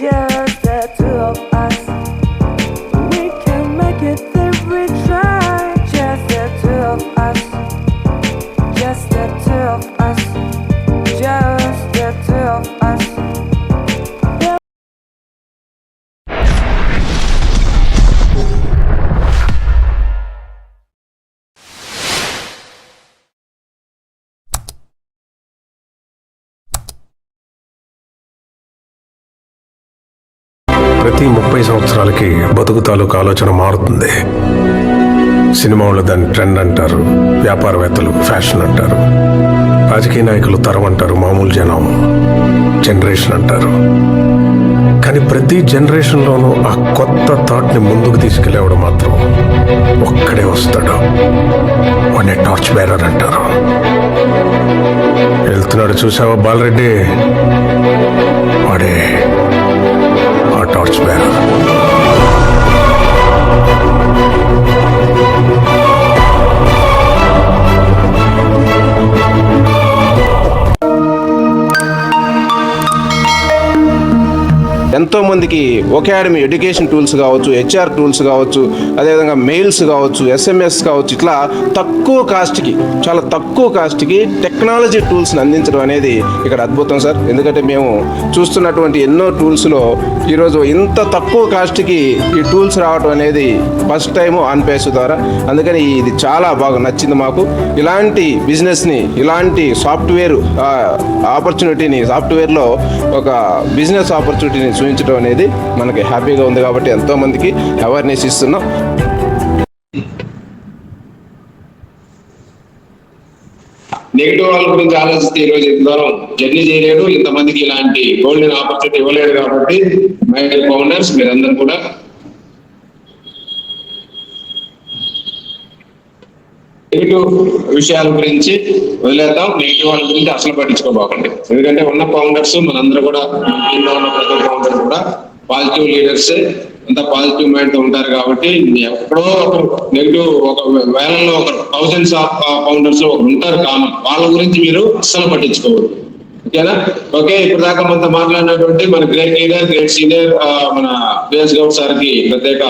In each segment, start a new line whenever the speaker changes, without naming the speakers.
just the two of us. We can make it if we try. Just the two of us. Just the two of us. Just the two of us.
ప్రతి 30 సంవత్సరాలకి బతుకు తాలూకు ఆలోచన మారుతుంది. Cinema వాళ్ళు దాన్ని trend అంటారు, వ్యాపారవేత్తలు ఫ్యాషన్ అంటారు, రాజకీయ నాయకులు తరం అంటారు, మామూలు జనం జనరేషన్ అంటారు. కానీ ప్రతి జనరేషన్లోనూ ఆ కొత్త థాట్ని ముందుకు తీసుకెళ్ళేవాడు మాత్రం ఒక్కడే వస్తాడు. వాడిని టార్చ్ బేరర్ అంటారు. వెళ్తున్నాడు చూసావా బాలరెడ్డి, వాడే ఆ టార్చ్ బేరర్.
ఎంతో మందికి ఒకాడమీ ఎడ్యుకేషన్ టూల్స్ కావచ్చు, హెచ్ఆర్ టూల్స్ కావచ్చు, అదేవిధంగా మెయిల్స్ కావచ్చు, ఎస్ఎంఎస్ కావచ్చు, ఇట్లా తక్కువ కాస్ట్కి, చాలా తక్కువ కాస్ట్కి టెక్నాలజీ టూల్స్ని అందించడం అనేది ఇక్కడ అద్భుతం సార్. ఎందుకంటే మేము చూస్తున్నటువంటి ఎన్నో టూల్స్లో ఈరోజు ఇంత తక్కువ కాస్ట్కి ఈ టూల్స్ రావడం అనేది ఫస్ట్ టైము ఆన్పేస్ ద్వారా. అందుకని ఇది చాలా బాగా నచ్చింది మాకు. ఇలాంటి బిజినెస్ని, ఇలాంటి సాఫ్ట్వేర్ ఆపర్చునిటీని, సాఫ్ట్వేర్లో ఒక బిజినెస్ ఆపర్చునిటీని చూపించడం అనేది మనకి హ్యాపీగా ఉంది. కాబట్టి ఎంతో మందికి అవేర్నెస్ ఇస్తున్నాం.
నెగిటివ్ వాళ్ళ గురించి ఆలోచిస్తే ఈరోజు ఇంత దూరం జర్నీ చేయలేడు, ఇంతమందికి ఇలాంటి గోల్డెన్ ఆపర్చునిటీ ఇవ్వలేడు. కాబట్టి మై ఫౌండర్స్ మీరందరూ కూడా నెగిటివ్ విషయాల గురించి వదిలేద్దాం. నెగిటివ్ వాళ్ళ గురించి అసలు పట్టించుకోబాకండి. ఎందుకంటే ఉన్న ఫౌండర్స్ మనందరూ కూడా, ఇంట్లో ఉన్న ప్రతి ఫౌండర్ కూడా పాజిటివ్ లీడర్స్, అంత పాజిటివ్ మైండ్ ఉంటారు. కాబట్టి ఎక్కడో ఒకరు నెగిటివ్, ఒక వేలలో ఒక థౌజండ్స్ ఆఫ్ ఫౌండర్స్ ఒకరు ఉంటారు కామన్. వాళ్ళ గురించి మీరు అస్సలు పట్టించుకోవద్దు. ఓకేనా? ఓకే, ఇప్పుడు దాకా మనతో మాట్లాడినటువంటి మన గ్రేట్ లీడర్, గ్రేట్ సీనియర్ మన బిఎస్ గౌడ్ సార్కి ప్రత్యేక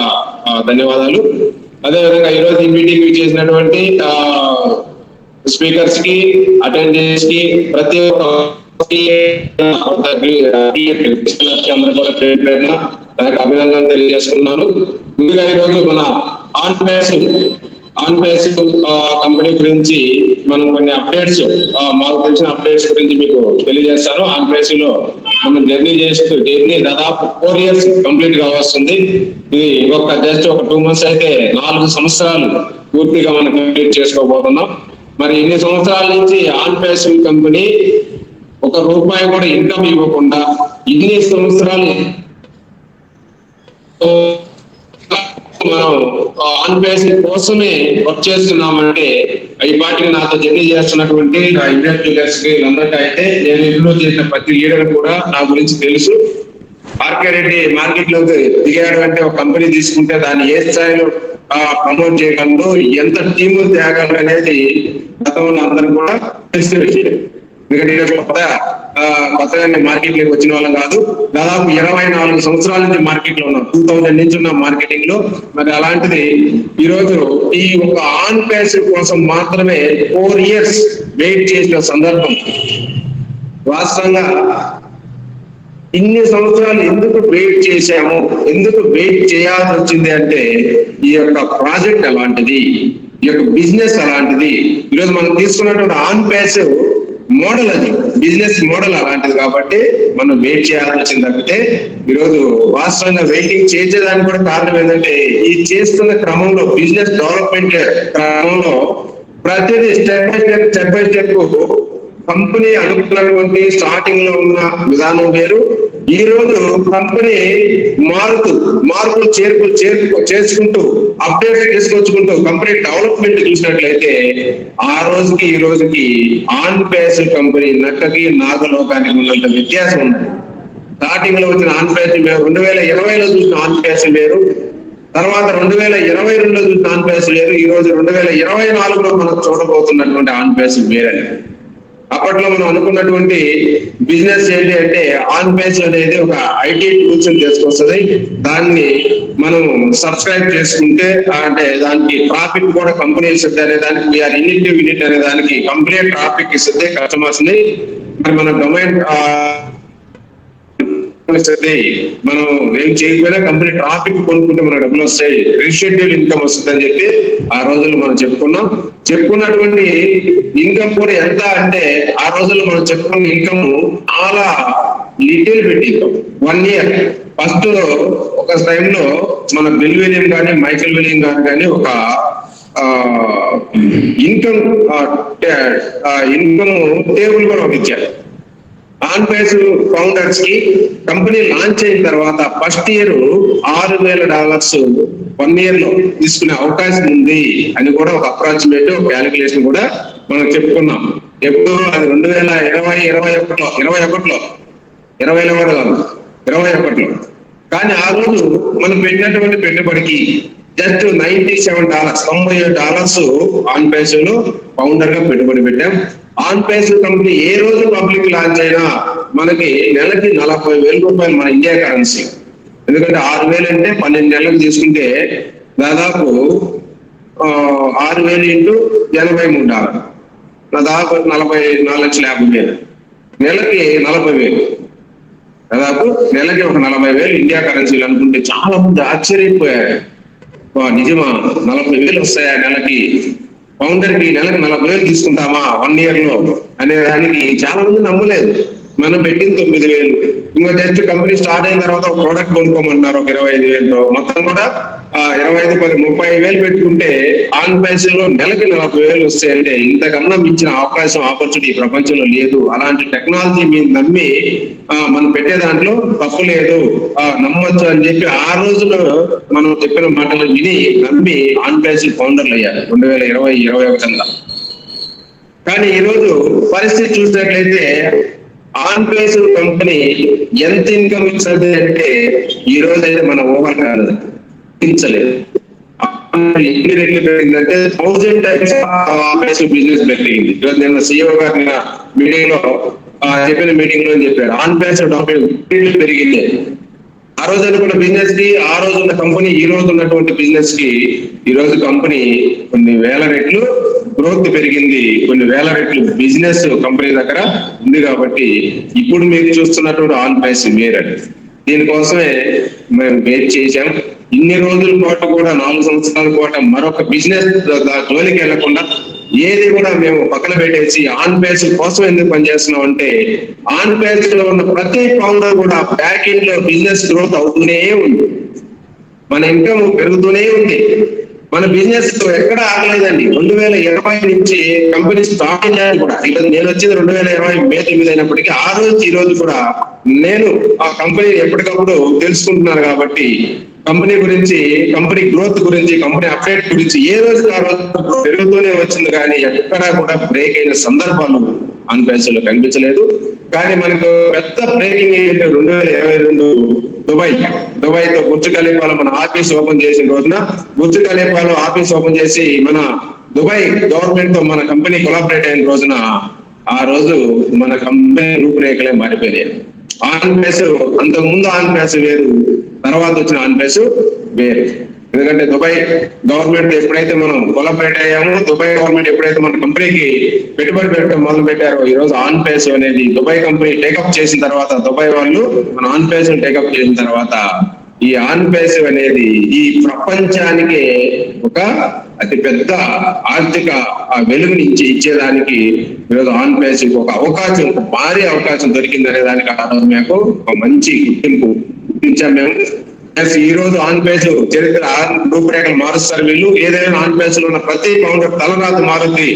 ధన్యవాదాలు. అదేవిధంగా ఈరోజు ఈ మీటింగ్ చేసినటువంటి స్పీకర్స్ కి, అటెండెన్స్ కి, ప్రతి ఒక్క అభినందనలు తెలియజేసుకున్నాను. ముందుగా ఈరోజు మన ఆన్పేస్ కంపెనీ గురించి మనం కొన్ని అప్డేట్స్, మాకు తెలిసిన అప్డేట్స్ గురించి మీకు తెలియజేస్తాను. ఆన్పేస్ లో మనం జర్నీ దాదాపు 4 years కంప్లీట్ గా వస్తుంది. ఇది జస్ట్ ఒక 2 months అయితే 4 సంవత్సరాలు పూర్తిగా మనం కంప్లీట్ చేసుకోబోతున్నాం. మరి ఇన్ని సంవత్సరాల నుంచి ఆన్పేస్ కంపెనీ ₹1 కూడా ఇన్కమ్ ఇవ్వకుండా ఇన్ని సంవత్సరాలు మనం ఆన్పేస్ కోసమే వర్క్ చేస్తున్నామంటే, ఈ పార్టీకి నాతో జర్నీ చేస్తున్నటువంటి నా ఇండియన్ లీడర్స్ కి అందరికీ అయితే నేను ఇంట్లో చేసిన ప్రతి లీడర్ కూడా నా గురించి తెలుసు. ఆర్కే రెడ్డి మార్కెట్ లోకి దిగాడు అంటే ఒక కంపెనీ తీసుకుంటే దాన్ని ఏ స్థాయిలో ప్రమోట్ చేయగలరు, ఎంత టీము తేగలరు అనేది గతంలో అందరూ కూడా తెలిసిన విషయం. ఎందుకంటే కొత్తగా మార్కెట్ లోకి వచ్చిన వాళ్ళం కాదు. దాదాపు 24 సంవత్సరాల నుంచి మార్కెట్ లో ఉన్నాం. 2000 నుంచి ఉన్నాం మార్కెటింగ్ లో. మరి అలాంటిది ఈ రోజు ఈ ఒక ఆన్పేస్ కోసం మాత్రమే 4 years వెయిట్ చేసిన సందర్భం. వాస్తవంగా ఇన్ని సంవత్సరాలు ఎందుకు వెయిట్ చేశాము, ఎందుకు వెయిట్ చేయాల్సి వచ్చింది అంటే, ఈ యొక్క ప్రాజెక్ట్ అలాంటిది, ఈ యొక్క బిజినెస్ అలాంటిది. ఈరోజు మనం తీసుకున్నటువంటి ఆన్పేస్ మోడల్, అది బిజినెస్ మోడల్ అలాంటిది. కాబట్టి మనం వెయిట్ చేయాల్సి వచ్చింది తప్పితే ఈరోజు వాస్తవంగా వెయిటింగ్ చేసేదానికి కూడా కారణం ఏంటంటే, ఈ చేస్తున్న క్రమంలో, బిజినెస్ డెవలప్మెంట్ క్రమంలో ప్రతిదీ స్టెప్ బై స్టెప్ కంపెనీ అనుకున్నటువంటి స్టార్టింగ్ లో ఉన్న విధానం వేరు. ఈ రోజు కంపెనీ మార్పులు చేసుకుంటూ అప్డేట్స్ తీసుకొచ్చుకుంటూ కంపెనీ డెవలప్మెంట్ చూసినట్లయితే, ఆ రోజుకి ఈ రోజుకి ఆన్పేస్ కంపెనీ నక్కకి నాగలోకానికి ఉన్నంత వ్యత్యాసం ఉంది. స్టార్టింగ్ లో వచ్చిన ఆన్పేస్ వేరు, 2020లో చూసిన ఆన్పేస్ వేరు, తర్వాత 2022లో చూసిన ఆన్పేస్ వేరు, ఈ రోజు 2024లో మనం చూడబోతున్నటువంటి ఆన్పేస్ వేరే. అప్పట్లో మనం అనుకున్నటువంటి బిజినెస్ ఏంటి అంటే ఆన్ పేజ్ అనేది ఒక ఐటీ టూల్స్ తీసుకొస్తుంది. దాన్ని మనం సబ్స్క్రైబ్ చేసుకుంటే అంటే దానికి ట్రాఫిక్ కూడా కంపెనీ ఇస్తుంది అనే దానికి వీఆర్ యూనిట్ అనే దానికి కంప్లీట్ ట్రాఫిక్ ఇస్తుంది కస్టమర్స్ ని. మరి మన డొమైన్ మనం ఏం చేయకపోయినా కంపెనీ ట్రాఫిక్ కొనుక్కుంటే మన డబ్బులు వస్తాయి, రీషెడ్యూల్ ఇన్కమ్ వస్తుంది అని చెప్పి ఆ రోజుల్లో మనం చెప్పుకున్నటువంటి ఇన్కమ్ కూడా ఎంత అంటే ఆ రోజుల్లో మనం చెప్పుకున్న ఇన్కమ్ చాలా little bit income. 1 year first ఒక టైంలో మన బిల్ విలియం కానీ మైకేల్ విలియం కానీ ఒక ఇన్కమ్ టేబుల్ కూడా ఒకటి ఇచ్చారు. ఆన్ పేజ్ ఫౌండర్స్ కి కంపెనీ లాంచ్ అయిన తర్వాత ఫస్ట్ ఇయర్ $6,000 1 year లో తీసుకునే అవకాశం ఉంది అని కూడా ఒక అప్రాక్సిమేట్ క్యాలిక్యులేషన్ కూడా మనం చెప్పుకున్నాం. ఎప్పుడు అది 2021లో కానీ ఆ రోజు మనం పెట్టినటువంటి పెట్టుబడికి జస్ట్ $97 ఆన్ పేజ్ లో ఫౌండర్ గా పెట్టుబడి పెట్టాం. ఆన్ పేజ్ కంపెనీ ఏ రోజు పబ్లిక్ లాంచ్ అయినా మనకి నెలకి $40,000 మన ఇండియా కరెన్సీ. ఎందుకంటే 6,000 అంటే 12 నెలలకు తీసుకుంటే దాదాపు 6,000 ఇంటూ $83, దాదాపు $44,50,000. నెలకి 40,000, దాదాపు నెలకి ఒక 40,000 ఇండియా కరెన్సీలు అనుకుంటే చాలా మంది ఆశ్చర్యపోయారు. నిజమా 40,000 వస్తాయా నెలకి? ఫౌండర్ కి నెలకు 40,000 తీసుకుంటామా 1 year లో అనే దానికి చాలా మంది నమ్మలేదు. మనం పెట్టింది 9,000. ఇంకా జస్ట్ కంపెనీ స్టార్ట్ అయిన తర్వాత ఒక ప్రోడక్ట్ కొనుక్కోమన్నారు ఒక 25,000. మొత్తం కూడా 25,000-30,000 పెట్టుకుంటే ఆన్ పేజ్ లో నెలకి 40,000 వస్తాయంటే ఇంతకన్నా మించిన అవకాశం ఆపర్చునిటీ ప్రపంచంలో లేదు. అలాంటి టెక్నాలజీ మీద నమ్మి మనం పెట్టే దాంట్లో తప్పు లేదు, నమ్మొచ్చు అని చెప్పి ఆ రోజులో మనం చెప్పిన మాటలు విని నమ్మి ఆన్ పేజ్ ఫౌండర్లు అయ్యారు 2020-21. కానీ ఈరోజు పరిస్థితి చూసినట్లయితే ఆన్ పేజ్ కంపెనీ ఎంత ఇన్కమ్ ఇస్తుంది అంటే ఈ రోజు అయితే మన ఓవర్ కాదు ఇచ్చలేదు. ఎన్ని రెట్లు పెరిగిందంటే 1000 times బిజినెస్ పెరిగింది. ఈరోజు నేను CEO గారి మీటింగ్ లో చెప్పిన మీటింగ్ లో చెప్పారు ఆన్ పేజ్ పెరిగింది. ఆ రోజు అనుకున్న బిజినెస్ కి ఆ రోజు ఉన్న కంపెనీ ఈ రోజు ఉన్నటువంటి బిజినెస్ కి ఈ రోజు కంపెనీ కొన్ని వేల రెట్లు గ్రోత్ పెరిగింది, కొన్ని వేల రెట్లు బిజినెస్ కంపెనీ దగ్గర ఉంది. కాబట్టి ఇప్పుడు మీరు చూస్తున్నటువంటి ఆన్ పేజ్ వేరే. దీనికోసమే మేము వెయిట్ చేశాం. ఇన్ని రోజుల పాటు కూడా 4 సంవత్సరాల పాటు మరొక బిజినెస్ జోలికి వెళ్లకుండా ఏది కూడా మేము పక్కన పెట్టేసి ఆన్ పేజ్ కోసం ఎందుకు పనిచేస్తున్నాం అంటే ఆన్ పేజ్ లో ఉన్న ప్రతి ఫౌండర్ కూడా బ్యాక్ ఎండ్ లో బిజినెస్ గ్రోత్ అవుతూనే ఉంది, మన ఇన్కమ్ పెరుగుతూనే ఉంది, మన బిజినెస్ ఎక్కడ ఆగలేదండి. 2020 నుంచి కంపెనీ స్టార్ట్ అయ్యాను కూడా. నేను వచ్చింది 2020 May 9 అయినప్పటికీ ఆ రోజు ఈ రోజు కూడా నేను ఆ కంపెనీ ఎప్పటికప్పుడు తెలుసుకుంటున్నాను. కాబట్టి కంపెనీ గురించి, కంపెనీ గ్రోత్ గురించి, కంపెనీ అప్డేట్ గురించి ఏ రోజు ఆ రోజు పెరుగుతూనే వచ్చింది. కానీ ఎక్కడా కూడా బ్రేక్ అయిన సందర్భాలు ఆన్ పేజ్ లో కనిపించలేదు. కానీ మనకు పెద్ద బ్రేకింగ్ ఏంటంటే 2022 దుబాయ్ తో బుర్జ్ ఖలీఫాలో మన ఆఫీస్ ఓపెన్ చేసిన రోజున బుర్జ్ ఖలీఫాలో ఆఫీస్ ఓపెన్ చేసి మన దుబాయ్ గవర్నమెంట్ తో మన కంపెనీ కొలాబరేట్ అయిన రోజున ఆ రోజు మన కంపెనీ రూపురేఖలే మారిపోయాయి. ఆన్ పేజ్ అంతకు ముందు ఆన్ పేజ్ వేరు, తర్వాత వచ్చిన ఆన్ పేజ్ వేరు. ఎందుకంటే దుబాయ్ గవర్నమెంట్ ఎప్పుడైతే మనం కొలాబరేట్ అయ్యామో, దుబాయ్ గవర్నమెంట్ ఎప్పుడైతే మన కంపెనీకి పెట్టుబడి పెట్టడం మొదలు పెట్టారో ఈ రోజు ఆన్ పేజ్ అనేది దుబాయ్ కంపెనీ టేకప్ చేసిన తర్వాత, దుబాయ్ వాళ్ళు మన ఆన్ పేజ్ టేకప్ చేసిన తర్వాత ఈ ఆన్ పేజ్ అనేది ఈ ప్రపంచానికి ఒక అతి పెద్ద ఆర్థిక వెలుగునిచ్చి ఇచ్చేదానికి ఈరోజు ఆన్ పేజ్ ఒక అవకాశం, భారీ అవకాశం దొరికింది అనే దానికి ఆ రోజు మేము ఒక మంచి గుర్తింపు ఇచ్చాం. మేము ఈ రోజు ఆన్ పేజ్ చరిత్ర రూపురేఖలు మారుస్తారు వీళ్ళు. ఏదైనా ఆన్ పేజ్ లో ఉన్న ప్రతి ఫౌండర్ తలరాత మారుతుంది,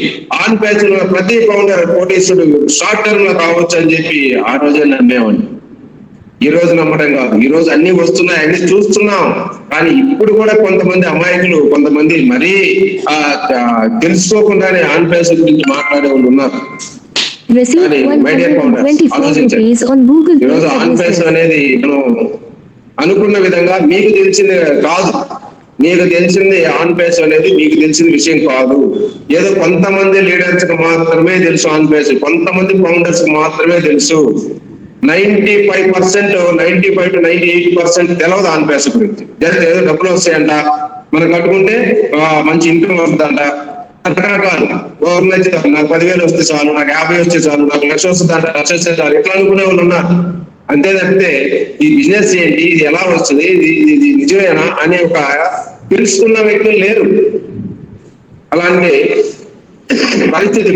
ఆన్ పేజ్ లో ఉన్న ప్రతి ఫౌండర్ కోటీశ్వరుడు షార్ట్ టర్మ్ లో కావచ్చు అని చెప్పి ఆ రోజే నమ్మేవాడిని. ఈ రోజు నమ్మడం కాదు, ఈ రోజు అన్ని వస్తున్నాయి, అన్ని చూస్తున్నాం. కానీ ఇప్పుడు కూడా కొంతమంది అమాయకులు, కొంతమంది మరీ తెలుసుకోకుండానే ఆన్ పేజ్ గురించి మాట్లాడే వాళ్ళు ఉన్నారు. ఈరోజు ఆన్ పేజ్ అనేది మనం అనుకున్న విధంగా మీకు తెలిసింది కాదు. మీకు తెలిసింది ఆన్ పేస్ అనేది మీకు తెలిసిన విషయం కాదు. ఏదో కొంతమంది లీడర్స్ కి మాత్రమే తెలుసు ఆన్ పేస్, కొంతమంది ఫౌండర్స్ కి మాత్రమే తెలుసు. 95% 95 to 98% తెలియదు ఆన్ పేస్ గురించి. జస్ట్ ఏదో డబ్బులు వస్తాయంట, మనం కట్టుకుంటే మంచి ఇన్కమ్ వస్తుందంట, రకరకాలు నాకు 10,000 వస్తే చాలు, నాకు 50 వస్తే చాలు, నాకు 1,00,000 వస్తుందంట, 1,00,000 వస్తే చాలు, ఎట్లా అనుకునే వాళ్ళు ఉన్నారు. అంతే తప్పితే ఈ బిజినెస్ ఏంటి, ఇది ఎలా వస్తుంది, ఇది నిజమేనా అనే ఒక తెలుసుకున్న వ్యక్తులు లేరు. అలాంటి పరిస్థితి.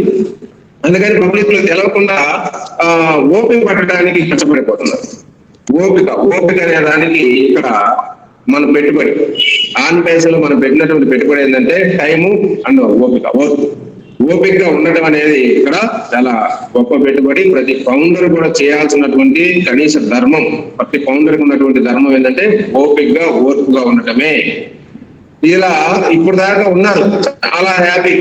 అందుకని పబ్లిక్ లో తెలవకుండా ఓపిక పట్టడానికి కష్టపడిపోతున్నారు. ఓపిక అనే దానికి ఇక్కడ మన పెట్టుబడి, ఆన్ పేసలో మనం పెట్టినటువంటి పెట్టుబడి ఏంటంటే టైము అండ్ ఓపికగా ఉండటం అనేది ఇక్కడ చాలా గొప్ప పెట్టుబడి. ప్రతి ఫౌండర్ కూడా చేయాల్సినటువంటి కనీస ధర్మం, ప్రతి ఫౌండర్ కి ఉన్నటువంటి ధర్మం ఏంటంటే ఓర్పుగా ఉండటమే. ఇలా ఇప్పుడు దాకా ఉన్నారు చాలా హ్యాపీ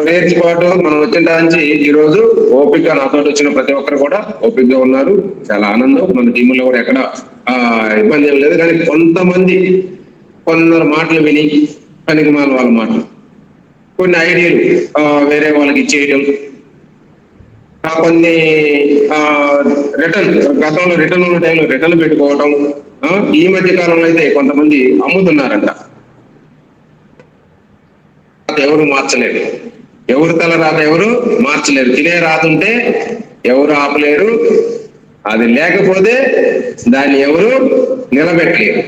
నేర్చుకోవటం. మనం వచ్చిన నుంచి ఈ రోజు ఓపిక, నాతో వచ్చిన ప్రతి ఒక్కరు కూడా ఓపికగా ఉన్నారు. చాలా ఆనందం. మన టీంలో కూడా ఎక్కడ ఇబ్బంది ఏం లేదు. కానీ కొందరు మాటలు విని పనికి మాల వాళ్ళ మాటలు, కొన్ని ఐడియాలు వేరే వాళ్ళకి ఇచ్చేయడం, కొన్ని గతంలో రిటర్న్ ఉన్న టైంలో రిటర్న్ పెట్టుకోవడం. ఈ మధ్య కాలంలో అయితే కొంతమంది అమ్ముతున్నారంట. ఎవరు మార్చలేరు, ఎవరు తల రాత ఎవరు మార్చలేరు. తినే రాత ఉంటే ఎవరు ఆపలేరు, అది లేకపోతే దాన్ని ఎవరు నిలబెట్టలేరు.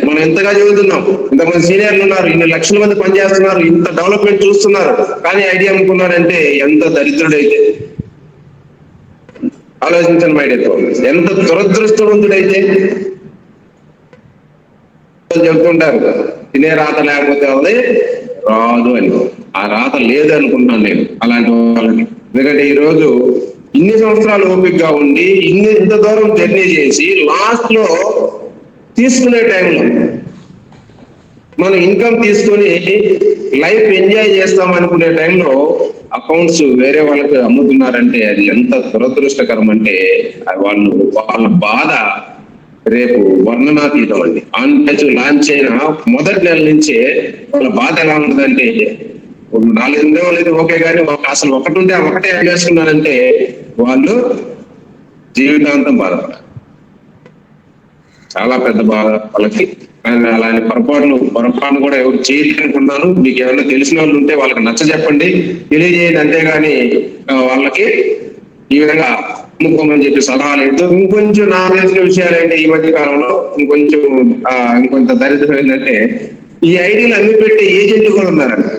మనం ఎంతగా చదువుతున్నాం, ఇంతమంది సీనియర్లు ఉన్నారు, ఇన్ని లక్షల మంది పనిచేస్తున్నారు, ఇంత డెవలప్మెంట్ చూస్తున్నారు, కానీ ఐడియా అమ్ముకున్నారంటే ఎంత దరిద్రుడైతే ఆలోచించండి. మైడియా ఎంత దురదృష్టవంతుడైతే. చెప్తుంటారు తినే రాత లేకపోతే అది రాదు అని. ఆ రాత లేదు అనుకుంటున్నాను నేను అలాంటి వాళ్ళకి. ఎందుకంటే ఈ రోజు ఇన్ని సంవత్సరాలు ఓపికగా ఉండి ఇంత దూరం జర్నీ చేసి లాస్ట్ లో తీసుకునే టైంలో మనం ఇన్కమ్ తీసుకొని లైఫ్ ఎంజాయ్ చేస్తాం అనుకునే టైంలో అకౌంట్స్ వేరే వాళ్ళకి అమ్ముతున్నారంటే అది ఎంత దురదృష్టకరం అంటే వాళ్ళ బాధ రేపు వర్ణనాతీతం అండి. ఆన్ పేజ్ లాంచ్ అయిన మొదటి నెల నుంచే వాళ్ళ బాధ ఎలా ఉంటుందంటే 4 నెలలు ఓకే, కానీ అసలు ఒకటే యాడ్ చేసుకున్నారంటే వాళ్ళు జీవితాంతం బాధపడాలి. చాలా పెద్ద బాధ వాళ్ళకి. అలాంటి పొరపాటును కూడా ఎవరు చేయనుకున్నాను. మీకు ఏమైనా తెలిసిన వాళ్ళు ఉంటే వాళ్ళకి నచ్చ చెప్పండి, తెలియజేయండి. అంతేగాని వాళ్ళకి ఈ విధంగా అమ్ముకోమని చెప్పి సలహాలు ఇస్తూ ఇంకొంచెం నా తెలిసిన విషయాలు ఏంటి ఈ మధ్య కాలంలో ఇంకొంత దరిద్రం ఏంటంటే ఈ ఐడీలు అమ్మి పెట్టే ఏజెంట్లు కూడా ఉన్నారంట.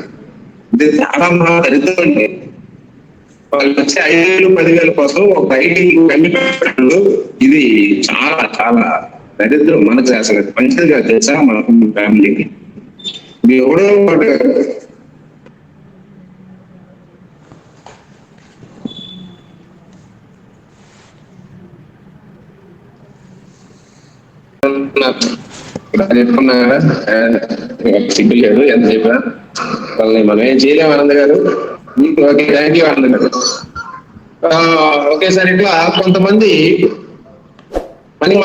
ఇది చాలా మహా దరిద్రం అండి. వాళ్ళు వచ్చే 5,000 10,000 కోసం ఒక ఐడీ అమ్మి పెట్టడం ఇది చాలా చాలా దరిద్రం. మనకు అసలు మంచిదిగా తెలుసా మన ఫ్యామిలీకి. ఇది ఎవడో చెప్పుకున్నారా సిగ్గు లేదు ఎంత చెప్పినా వాళ్ళని మనం ఏం చేయలేము. ఆనంద్ గారు మీకు ఓకే, థ్యాంక్ యూ ఆనంద్ గారు. ఒకేసారి ఇట్లా కొంతమంది మనీ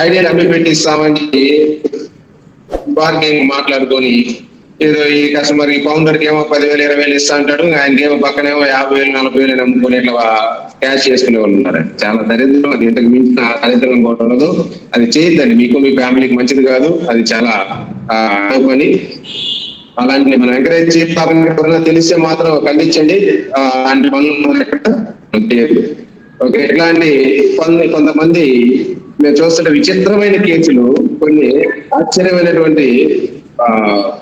ఐడియాలు అమ్మి పెట్టిస్తామని బార్గెనింగ్ మాట్లాడుకొని ఏదో ఈ కస్టమర్ ఈ ఫౌండర్కి ఏమో 10,000 20,000 ఇస్తా అంటాడు, ఆయనకి ఏమో పక్కనేమో 50,000 40,000 అమ్ముకొని ఇట్లా క్యాష్ చేసుకునే వాళ్ళు ఉన్నారు. చాలా దరిద్రం. అది ఇంతకు మించిన దరిద్రం కూడా ఉండదు. అది చేయొద్దండి, మీకు మీ ఫ్యామిలీకి మంచిది కాదు. అది చాలా పని. అలాంటి మనం ఎంకరేజ్ చేయాలన్నా తెలిస్తే మాత్రం ఖండించండి. అలాంటి పనులు ఓకే. ఇట్లాంటి కొంతమంది మేము చూస్తున్న విచిత్రమైన కేసులు, కొన్ని ఆశ్చర్యమైనటువంటి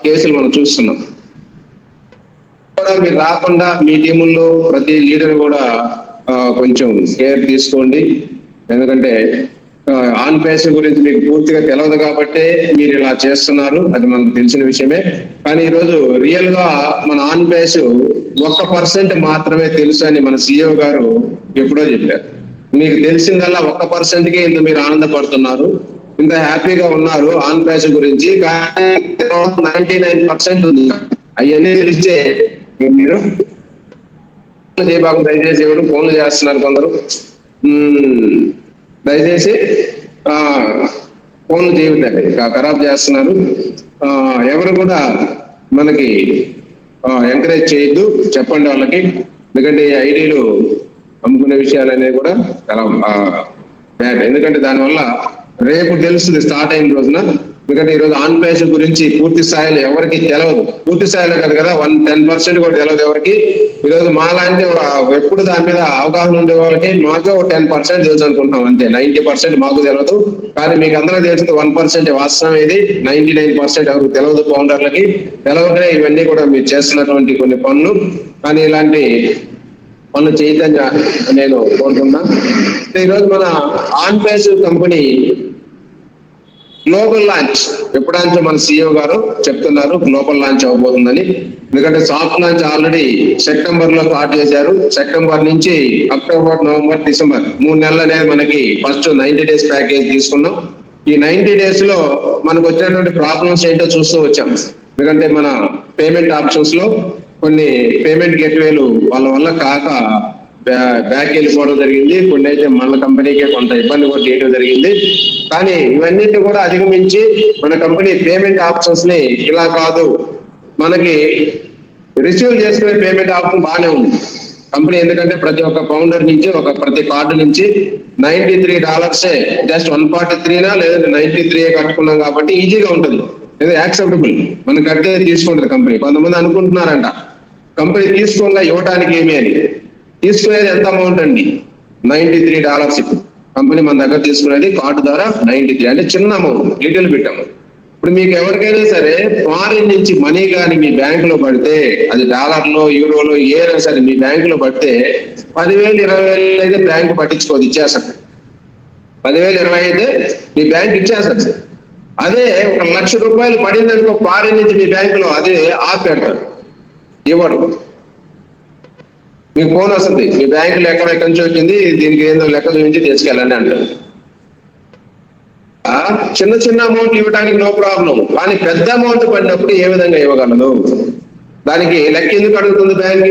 కేసులు మనం చూస్తున్నాం. మీరు రాకుండా మీ టీముల్లో ప్రతి లీడర్ కూడా కొంచెం కేర్ తీసుకోండి. ఎందుకంటే ఆన్ పేస్ గురించి మీకు పూర్తిగా తెలియదు కాబట్టి మీరు ఇలా చేస్తున్నారు, అది మనకు తెలిసిన విషయమే. కానీ ఈరోజు రియల్ గా మన ఆన్ పేస్ 1% మాత్రమే తెలుసు అని మన CEO గారు ఎప్పుడో చెప్పారు. మీకు తెలిసిందల్లా 1%కే ఇంత మీరు ఆనందపడుతున్నారు, ఇంత హ్యాపీగా ఉన్నారు ఆన్ పేస్ గురించి. కానీ 99% ఉంది. అవన్నీ తెలిస్తే మీరు దయచేసి ఎవరు ఫోన్లు చేస్తున్నారు కొందరు, దయచేసి ఫోన్ జీవితాన్ని ఖరాబ్ చేస్తున్నారు. ఎవరు కూడా మనకి ఎంకరేజ్ చేయొద్దు, చెప్పండి వాళ్ళకి. ఎందుకంటే ఐడీలు అమ్ముకునే విషయాలు అనేవి కూడా చాలా బ్యాడ్. ఎందుకంటే దానివల్ల రేపు తెలుస్తుంది స్టార్ట్ అయిన రోజున. ఎందుకంటే ఈరోజు ఆన్ పేజ్ గురించి పూర్తి స్థాయిలో ఎవరికి తెలియదు, పూర్తి స్థాయిలో కాదు కదా, 10% కూడా తెలియదు ఎవరికి. ఈరోజు మాలాంటి ఎప్పుడు దాని మీద అవగాహన ఉండే వాళ్ళకి మాకు 10% తెలుసు అనుకుంటున్నాం అంతే. 90% మాకు తెలియదు. కానీ మీకు అందరూ తెలిసింది 1% వాస్తవం. ఇది 99% ఎవరికి తెలియదు. ఫౌండర్లకి తెలవకనే ఇవన్నీ కూడా మీరు చేస్తున్నటువంటి కొన్ని పనులు. కానీ ఇలాంటి పనులు చేయొద్దని నేను కోరుకున్నా. ఈరోజు మన on page company global launch ఎప్పుడంటే మన CEO గారు చెప్తున్నారు గ్లోబల్ లాంచ్ అవబోతుందని. ఎందుకంటే సాఫ్ట్ లాంచ్ ఆల్రెడీ సెప్టెంబర్ లో స్టార్ట్ చేశారు. సెప్టెంబర్ నుంచి అక్టోబర్, నవంబర్, డిసెంబర్ 3 నెలలు అనేది మనకి ఫస్ట్ 90 days ప్యాకేజ్ తీసుకున్నాం. ఈ 90 days లో మనకు వచ్చినటువంటి ప్రాబ్లమ్స్ ఏంటో చూస్తూ వచ్చాం. ఎందుకంటే మన పేమెంట్ ఆప్షన్స్ లో కొన్ని పేమెంట్ గేట్వేలు వాళ్ళ వల్ల కాక బ్యాక్ వెళ్ళిపోవడం జరిగింది. కొన్ని అయితే మన కంపెనీకే కొంత ఇబ్బంది కూడా చేయడం జరిగింది. కానీ ఇవన్నిటిని కూడా అధిగమించి మన కంపెనీ పేమెంట్ ఆప్షన్స్ ని ఇలా కాదు, మనకి రిసీవ్ చేసుకునే పేమెంట్ ఆప్షన్ బాగానే ఉంది కంపెనీ. ఎందుకంటే ప్రతి ఒక్క ఫౌండర్ నుంచి ప్రతి కార్డు నుంచి $93 జస్ట్ 143 లేదంటే 93 కట్టుకున్నాం కాబట్టి ఈజీగా ఉంటుంది. ఏదో యాక్సెప్టబుల్ మనకి కడితే తీసుకుంటుంది కంపెనీ. కొంతమంది అనుకుంటున్నారంట కంపెనీ తీసుకోగా ఇవ్వడానికి ఏమి అని. తీసుకునేది ఎంత అమౌంట్ అండి? $93. ఇప్పుడు కంపెనీ మన దగ్గర తీసుకునేది కార్డు ద్వారా 93, అంటే చిన్న అమౌంట్, లిటిల్ బిట్ అమౌంట్. ఇప్పుడు మీకు ఎవరికైనా సరే ఫారిన్ నుంచి మనీ కానీ మీ బ్యాంకులో పడితే, అది డాలర్లో, యూరోలో ఏదైనా సరే మీ బ్యాంకులో పడితే 10,000 20,000 అయితే బ్యాంకు పట్టించుకోదు, ఇచ్చేస్తారు. 10,000 20 అయితే మీ బ్యాంక్ ఇచ్చేస్తారు సార్. అదే ₹1,00,000 పడిందనుకో ఫారిన్ నుంచి మీ బ్యాంకులో, అదే ఆఫ్ పెడతారు, ఇవ్వరు. మీకు ఫోన్ వస్తుంది, మీ బ్యాంకులో ఎక్కడి నుంచి వచ్చింది, దీనికి ఏదో లెక్క చూపించి తీసుకెళ్ళండి అంటారు. చిన్న చిన్న అమౌంట్ ఇవ్వడానికి నో ప్రాబ్లం. కానీ పెద్ద అమౌంట్ పడినప్పుడు ఏ విధంగా ఇవ్వగలదు? దానికి లెక్క ఎందుకు అడుగుతుంది బ్యాంక్?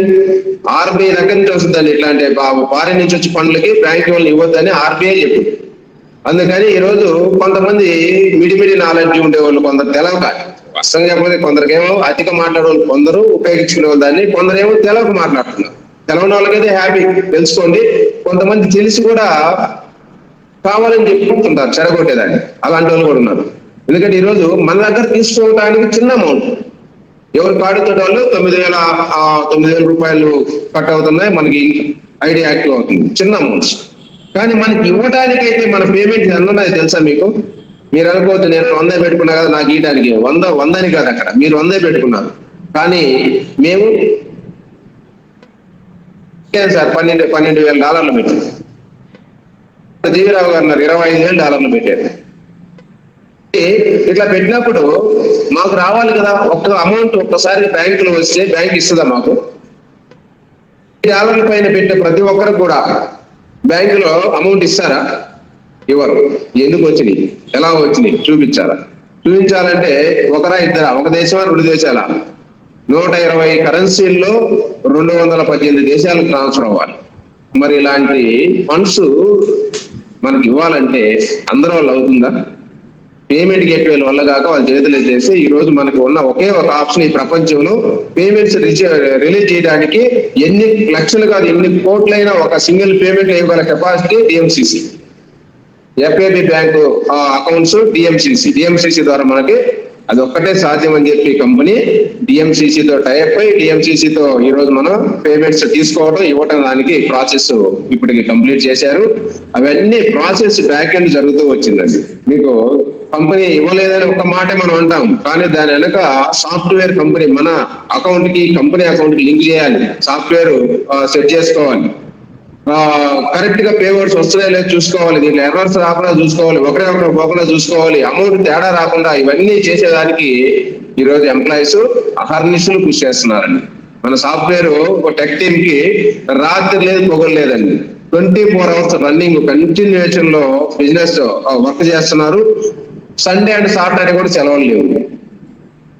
RBI దగ్గర నుంచి వస్తుందండి. ఇట్లాంటి ఫారిన్ నుంచి వచ్చి పనులకి బ్యాంక్ వాళ్ళని ఇవ్వద్దని RBI చెప్పింది. అందుకని ఈరోజు కొంతమంది మిడిమిడి నాలెడ్జ్ ఉండేవాళ్ళు, కొందరు తెలవక, స్పష్టంగా చెప్పకపోతే కొందరికేమో అధిక మాట్లాడే వాళ్ళు కొందరు ఉపయోగించుకునే వాళ్ళు దాన్ని, కొందరేమో తెలవక మాట్లాడుతున్నారు. తెలవని వాళ్ళకైతే హ్యాపీ, తెలుసుకోండి. కొంతమంది తెలిసి కూడా కావాలని చెప్పుకుంటుంటారు చెడగొట్టేదాన్ని, అలాంటి వాళ్ళు కూడా ఉన్నారు. ఎందుకంటే ఈరోజు మన దగ్గర తీసుకోవడానికి చిన్న అమౌంట్, ఎవరు కాడుతో వాళ్ళు $9,000 కట్ అవుతున్నాయి, మనకి ఐడి యాక్టివ్ అవుతుంది, చిన్న అమౌంట్స్. కానీ మనకి ఇవ్వడానికైతే మన పేమెంట్ ఎంత తెలుసా మీకు? మీరు అనుకోవచ్చు నేను 100 పెట్టుకున్నా కదా నాకు ఇవ్వడానికి, 100 కాదు, అక్కడ మీరు 100 పెట్టుకున్నారు. కానీ మేము సార్ $12,000 పెట్టారు. జీవీరావు గారు $25,000 పెట్టారు. ఇట్లా పెట్టినప్పుడు మాకు రావాలి కదా ఒక్క అమౌంట్. ఒక్కసారి బ్యాంకులో వస్తే బ్యాంక్ ఇస్తుందా మాకు? $10 పైన పెట్టే ప్రతి ఒక్కరికి కూడా బ్యాంకులో అమౌంట్ ఇస్తారా? ఇవ్వరు. ఎందుకు వచ్చినాయి, ఎలా వచ్చినాయి చూపించాలా? చూపించాలంటే ఒకరా ఇద్దరా, ఒక దేశమా 2 దేశాలా? 120 కరెన్సీల్లో 218 దేశాలకు ట్రాన్స్ఫర్ అవ్వాలి. మరి ఇలాంటి ఫండ్స్ మనకి ఇవ్వాలంటే అందరూ వాళ్ళు అవుతుందా? పేమెంట్ గేట్వేల వల్ల కాక వాళ్ళ చేతులు చేసి ఈ రోజు మనకు ఉన్న ఒకే ఒక ఆప్షన్ ఈ ప్రపంచంలో పేమెంట్స్ రిలీజ్ చేయడానికి ఎన్ని లక్షలు కాదు ఎన్ని కోట్లైనా ఒక సింగిల్ పేమెంట్ ఇవ్వగల capacity DMCC, FAB bank accounts, DMCC ద్వారా మనకి అది ఒక్కటే సాధ్యం అని చెప్పి కంపెనీ DMCCతో టైప్ అయి DMCCతో ఈ రోజు మనం పేమెంట్స్ తీసుకోవడం ఇవ్వటం దానికి ప్రాసెస్ ఇప్పటికి కంప్లీట్ చేశారు. అవన్నీ ప్రాసెస్ బ్యాక్ ఎండ్ జరుగుతూ వచ్చిందండి. మీకు కంపెనీ ఇవ్వలేదని ఒక మాట మనం అంటాం, కానీ దాని వెనక సాఫ్ట్వేర్ కంపెనీ మన అకౌంట్ కి కంపెనీ అకౌంట్ కి లింక్ చేయాలి, సాఫ్ట్వేర్ సెట్ చేసుకోవాలి, కరెక్ట్ గా పేవర్స్ వస్తున్నాయో లేదో చూసుకోవాలి, దీంట్లో ఎర్రర్స్ రాకుండా చూసుకోవాలి, ఒకరే పోకుండా చూసుకోవాలి, అమౌంట్ తేడా రాకుండా ఇవన్నీ చేసేదానికి ఈ రోజు ఎంప్లాయీస్ అహర్నిశలు కృషి చేస్తున్నారండి. మన సాఫ్ట్వేర్ ఒక టెక్ టీమ్ కి రాత్రి లేదు పొగలు లేదండి, 24 hours రన్నింగ్ కంటిన్యూషన్ లో బిజినెస్ వర్క్ చేస్తున్నారు. సండే అండ్ సాటర్డే కూడా సెలవులు లేవు.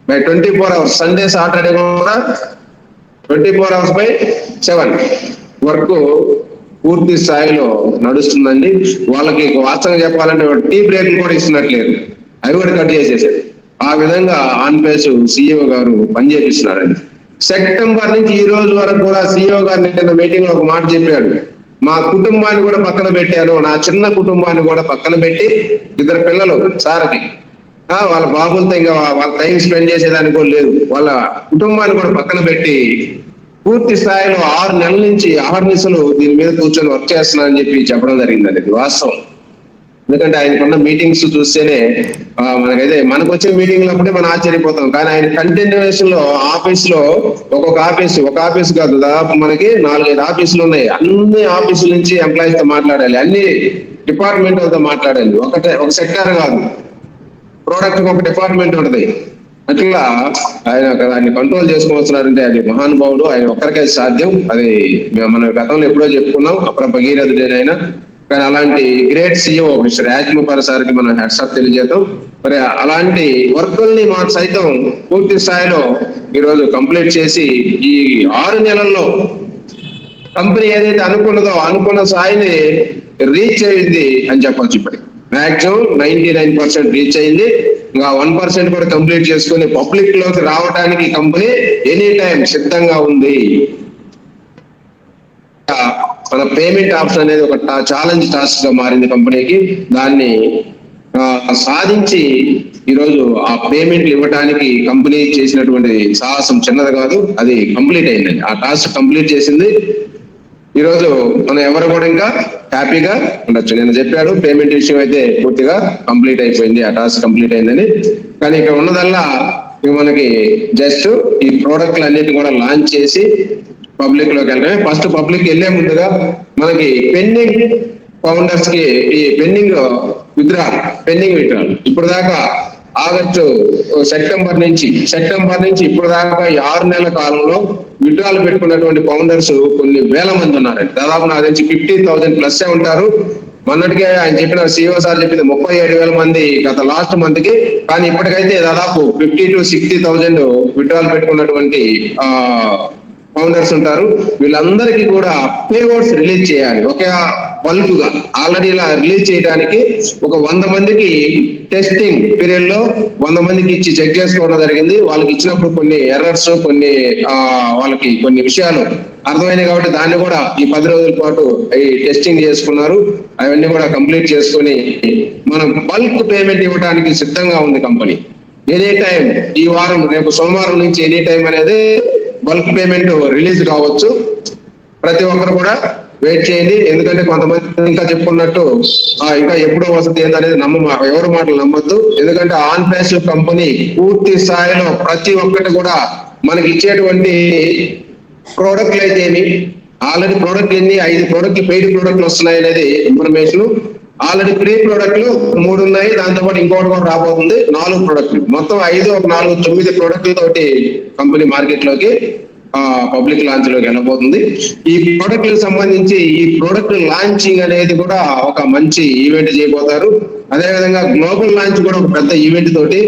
24 hours సండే సాటర్డే కూడా 24 hours by 7 వర్క్ పూర్తి స్థాయిలో నడుస్తుందండి. వాళ్ళకి వాస్తవంగా చెప్పాలంటే టీ బ్రేక్లు కూడా ఇస్తున్నట్లేదు, అవి కూడా కట్ చేసేసారు. ఆ విధంగా ఆన్ పేస్ సీఈఓ గారు పనిచేపిస్తున్నారండి. సెప్టెంబర్ నుంచి ఈ రోజు వరకు కూడా సీఈఓ గారు నిన్న మీటింగ్ లో ఒక మాట చెప్పాడు, మా కుటుంబాన్ని కూడా పక్కన పెట్టాను, నా చిన్న కుటుంబాన్ని కూడా పక్కన పెట్టి, 2 పిల్లలు సార్కి, వాళ్ళ బాబులతో ఇంకా వాళ్ళ టైం స్పెండ్ చేసేదానికి కూడా లేదు, వాళ్ళ కుటుంబాన్ని కూడా పక్కన పెట్టి పూర్తి స్థాయిలో 6 నెలల నుంచి 6 నిమిషాలు దీని మీద కూర్చొని వర్క్ చేస్తున్నానని చెప్పి చెప్పడం జరిగిందండి. ఇది వాస్తవం. ఎందుకంటే ఆయనకున్న మీటింగ్స్ చూస్తేనే మనకు వచ్చే మీటింగ్లు అప్పుడే మనం ఆశ్చర్యపోతాం. కానీ ఆయన కంటిన్యూషన్ లో ఆఫీస్ లో ఒక ఆఫీస్ కాదు, దాదాపు మనకి 4-5 ఆఫీసులు ఉన్నాయి. అన్ని ఆఫీసుల నుంచి ఎంప్లాయీస్ తో మాట్లాడాలి, అన్ని డిపార్ట్మెంట్ తో మాట్లాడాలి. ఒక సెక్టార్ కాదు, ప్రోడక్ట్ ఒక డిపార్ట్మెంట్ ఉంటుంది. అట్లా ఆయన దాన్ని కంట్రోల్ చేసుకోవచ్చున్నారంటే అది మహానుభావుడు, ఆయన ఒక్కరికే సాధ్యం. అది మనం గతంలో ఎప్పుడో చెప్పుకున్నాం, అప్పుడు భగీరథుడైనా. కానీ అలాంటి గ్రేట్ సీఈఓ మిస్టర్ రాజ్కుమార్ సార్కి మనం హెడ్సప్ తెలియజేద్దాం. మరి అలాంటి వర్కుల్ని మనం సైతం పూర్తి స్థాయిలో ఈరోజు కంప్లీట్ చేసి ఈ 6 నెలల్లో కంపెనీ ఏదైతే అనుకున్నదో అనుకున్న స్థాయిని రీచ్ అయింది అని చెప్పొచ్చు. ఇప్పటికి మాక్సిమం 99% రీచ్ అయింది. ఇంకా 1% కూడా కంప్లీట్ చేసుకుని పబ్లిక్ లోకి రావడానికి కంపెనీ ఎనీ టైం సిద్ధంగా ఉంది. మన పేమెంట్ ఆప్షన్ అనేది ఒక ఛాలెంజ్ టాస్క్ గా మారింది కంపెనీకి. దాన్ని సాధించి ఈరోజు ఆ పేమెంట్లు ఇవ్వడానికి కంపెనీ చేసినటువంటి సాహసం చిన్నది కాదు, అది కంప్లీట్ అయిందండి. ఆ టాస్క్ కంప్లీట్ చేసింది. ఈరోజు మనం ఎవరు కూడా ఇంకా హ్యాపీగా ఉండొచ్చు. నేను చెప్పాడు పేమెంట్ విషయం అయితే పూర్తిగా కంప్లీట్ అయిపోయింది, ఆ టాస్క్ కంప్లీట్ అయిందని. కానీ ఇక్కడ ఉన్నదల్లా మనకి జస్ట్ ఈ ప్రోడక్ట్లు అన్నిటి కూడా లాంచ్ చేసి పబ్లిక్ లోకి వెళ్ళడమే. ఫస్ట్ పబ్లిక్ వెళ్లే ముందుగా మనకి పెండింగ్ ఫౌండర్స్ కి ఈ పెండింగ్ విత్డ్రాల్ ఇప్పుడు దాకా సెప్టెంబర్ నుంచి ఇప్పుడు దాకా 6 నెలల కాలంలో విత్డ్రాల్ పెట్టుకున్నటువంటి ఫౌండర్స్ కొన్ని వేల మంది ఉన్నారండి. దాదాపు నాకు తెలిసి 50,000+ ఉంటారు. మొన్నటికే ఆయన చెప్పిన సీఈఓ సార్ చెప్పింది 37,000 మంది గత లాస్ట్ మంత్ కి. కానీ ఇప్పటికైతే దాదాపు 50,000 to 60,000 విత్డ్రాల్ పెట్టుకున్నటువంటి ఫౌండర్స్ ఉంటారు. వీళ్ళందరికీ కూడా పేఅవుట్స్ రిలీజ్ చేయాలి ఒక బల్క్ గా. ఆల్రెడీ ఇలా రిలీజ్ చేయడానికి ఒక 100 మందికి టెస్టింగ్ పీరియడ్ లో 100 మందికి ఇచ్చి చెక్ చేసుకోవడం జరిగింది. వాళ్ళకి ఇచ్చినప్పుడు కొన్ని ఎర్రర్స్, వాళ్ళకి కొన్ని విషయాలు అర్థమైనాయి కాబట్టి దాన్ని కూడా ఈ 10 రోజుల పాటు టెస్టింగ్ చేసుకున్నారు. అవన్నీ కూడా కంప్లీట్ చేసుకొని మనం బల్క్ పేమెంట్ ఇవ్వడానికి సిద్ధంగా ఉంది కంపెనీ. ఎనీ టైం ఈ వారం, రేపు సోమవారం నుంచి ఎనీ టైం అనేది బల్క్ పేమెంట్ రిలీజ్ కావచ్చు. ప్రతి ఒక్కరు కూడా వెయిట్ చేయండి. ఎందుకంటే కొంతమంది ఇంకా చెప్పుకున్నట్టు ఇంకా ఎప్పుడో వసతి ఏంటనేది ఎవరి మాటలు నమ్మొద్దు. ఎందుకంటే ఆన్ పేస్ కంపెనీ పూర్తి స్థాయిలో ప్రతి ఒక్కటి కూడా మనకి ఇచ్చేటువంటి ప్రోడక్ట్లు అయితే ఆల్రెడీ ప్రోడక్ట్ 5 ప్రోడక్ట్లు పెయిడ్ ప్రోడక్ట్లు వస్తున్నాయి అనేది ఇన్ఫర్మేషన్. ఆల్రెడీ ప్రీ ప్రోడక్ట్లు 3 ఉన్నాయి, దాంతోపాటు ఇంకోటి కూడా రాబోతుంది. 4 ప్రోడక్ట్లు, మొత్తం 5, 4, 9 ప్రోడక్ట్లతోటి కంపెనీ మార్కెట్ లోకి పబ్లిక్ లాంచ్ లోకి వెళ్ళబోతుంది. ఈ ప్రోడక్ట్ కి సంబంధించి ఈ ప్రోడక్ట్ లాంచింగ్ అనేది కూడా ఒక మంచి ఈవెంట్ చేయబోతారు. అదేవిధంగా గ్లోబల్ లాంచ్ కూడా ఒక పెద్ద ఈవెంట్ తోటి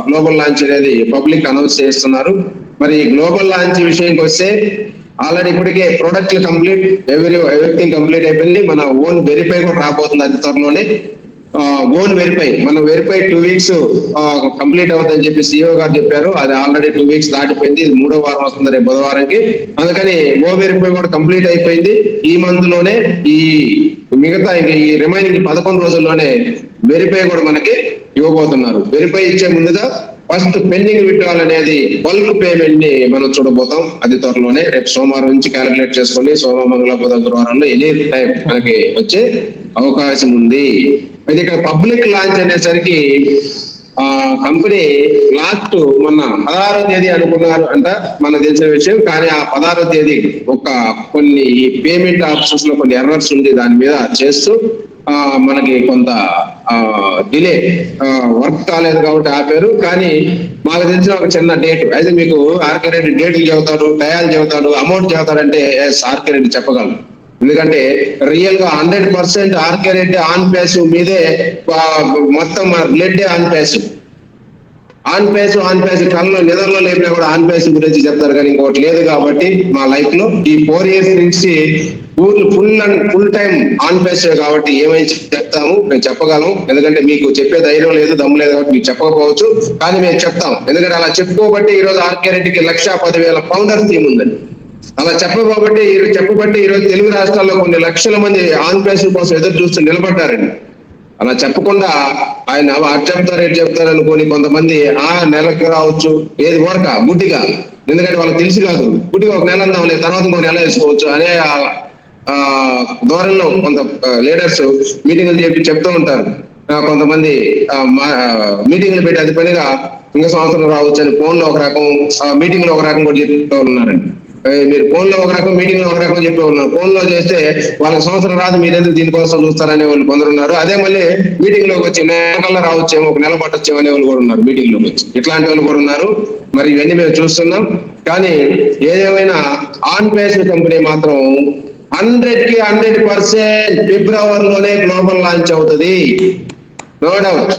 గ్లోబల్ లాంచ్ అనేది పబ్లిక్ అనౌన్స్ చేస్తున్నారు. మరి గ్లోబల్ లాంచ్ విషయానికి వస్తే ఆల్రెడీ ఇప్పటికే ప్రోడక్ట్లు కంప్లీట్, ఎవ్రీథింగ్ కంప్లీట్ అయిపోయింది. మన ఓన్ వెరిఫై కూడా రాబోతుంది అతి త్వరలోనే. ఓన్ వెరిఫై, మన వెరిఫై 2 weeks కంప్లీట్ అవుతుందని చెప్పి సీఈఓ గారు చెప్పారు. అది ఆల్రెడీ 2 weeks దాటిపోయింది. ఇది 3వ వారం వస్తుంది రేపు బుధవారంకి. అందుకని ఓ వెరిఫై కూడా కంప్లీట్ అయిపోయింది. ఈ మంత్ లోనే ఈ మిగతా ఈ రిమైనింగ్ 11 రోజుల్లోనే వెరిఫై కూడా మనకి ఇవ్వబోతున్నారు. వెరిఫై ఇచ్చే ముందుగా ఫస్ట్ పెండింగ్ విత్డ్రాల్ అనేది బల్క్ పేమెంట్ ని మనం చూడబోతాం అతి త్వరలోనే. రేపు సోమవారం నుంచి క్యాలిక్యులేట్ చేసుకోండి. సోమ, మంగళ, బుధ, గురువారంలో ఎనీ టైం మనకి వచ్చే అవకాశం ఉంది. అయితే ఇక్కడ పబ్లిక్ లాంచ్ అనేసరికి కంపెనీ లాస్ట్ మొన్న 16వ తేదీ అనుకున్నారు అంట, మనకు తెలిసిన విషయం. కానీ ఆ 16వ తేదీ కొన్ని పేమెంట్ ఆప్షన్స్ లో కొన్ని ఎర్రర్స్ ఉంది, దాని మీద చేస్తూ మనకి కొంత డిలే, వర్క్ కాలేదు కాబట్టి ఆపారు. కానీ మాకు తెలిసిన ఒక చిన్న డేట్ అయితే మీకు ఆర్కే రెడ్డి డేట్లు చెబుతాడు, టయాలు చెబుతాడు, అమౌంట్ చెబుతాడంటే ఆర్కే రెడ్డి చెప్పగలరు. ఎందుకంటే రియల్ గా 100% ఆర్కే రెడ్డి ఆన్ పేస్ మీదే మొత్తం బ్లడ్ ఆన్ పేస్ కళ్ళలో నిద్రలో లేపినా కూడా ఆన్ పేస్ గురించి చెప్తారు. కానీ ఇంకోటి లేదు కాబట్టి మా లైఫ్ లో ఈ 4 years నుంచి ఫుల్ టైం ఆన్ బేస్ కాబట్టి ఏమైనా చెప్తాము, మేము చెప్పగలం. ఎందుకంటే మీకు చెప్పే ధైర్యం లేదు, దమ్ము లేదు కాబట్టి మీకు చెప్పకపోవచ్చు, కానీ మేము చెప్తాం. ఎందుకంటే అలా చెప్పుకోబట్టి ఈ రోజు ఆర్కే రెడ్డికి 1,10,000 ఫౌండర్స్ టీం ఉందండి. అలా చెప్పబట్టి ఈ రోజు తెలుగు రాష్ట్రాల్లో కొన్ని లక్షల మంది ఆన్ బేస్ కోసం ఎదురు చూస్తూ నిలబడ్డారండి. అలా చెప్పకుండా ఆయన అటు చెప్తారు ఇటు చెప్తారు అనుకోని కొంతమంది నెలకు రావచ్చు, ఏది ఊరక గుడ్డిగా, ఎందుకంటే వాళ్ళకి తెలిసి కాదు, గుడ్డిగా ఒక నెల అందాం లేదు, తర్వాత ఇంకో నెల వేసుకోవచ్చు అనే ధోరణిలో కొంత లీడర్స్ మీటింగ్లు చెప్తూ ఉంటారు. కొంతమంది మీటింగ్లు పెట్టి అది పనిగా ఇంకా సంవత్సరం రావచ్చు అని ఫోన్ లో ఒక రకం, మీటింగ్ లో ఒక రకం కూడా చెప్తూ ఉన్నారండి. మీరు ఫోన్ లో ఒక రకం, మీటింగ్ లో ఒక రకం చెప్పే ఉన్నారు. ఫోన్ లో చేస్తే వాళ్ళకి సంవత్సరం రాదు, మీరెందుకు దీనికోసం చూస్తారనే వాళ్ళు కొందరు ఉన్నారు. అదే మళ్ళీ మీటింగ్ లోకి వచ్చి నెల రావచ్చేమో, ఒక నెల పట్టొచ్చేమో అనే వాళ్ళు కూడా ఉన్నారు మీటింగ్ లోకి వచ్చి. ఇట్లాంటి వాళ్ళు కూడా ఉన్నారు. మరి ఇవన్నీ మేము చూస్తున్నాం. కానీ ఏదేమైనా ఆన్ బేస్ కంపెనీ మాత్రం 100% ఫిబ్రవరిలోనే గ్లోబల్ లాంచ్ అవుతుంది, నో డౌట్.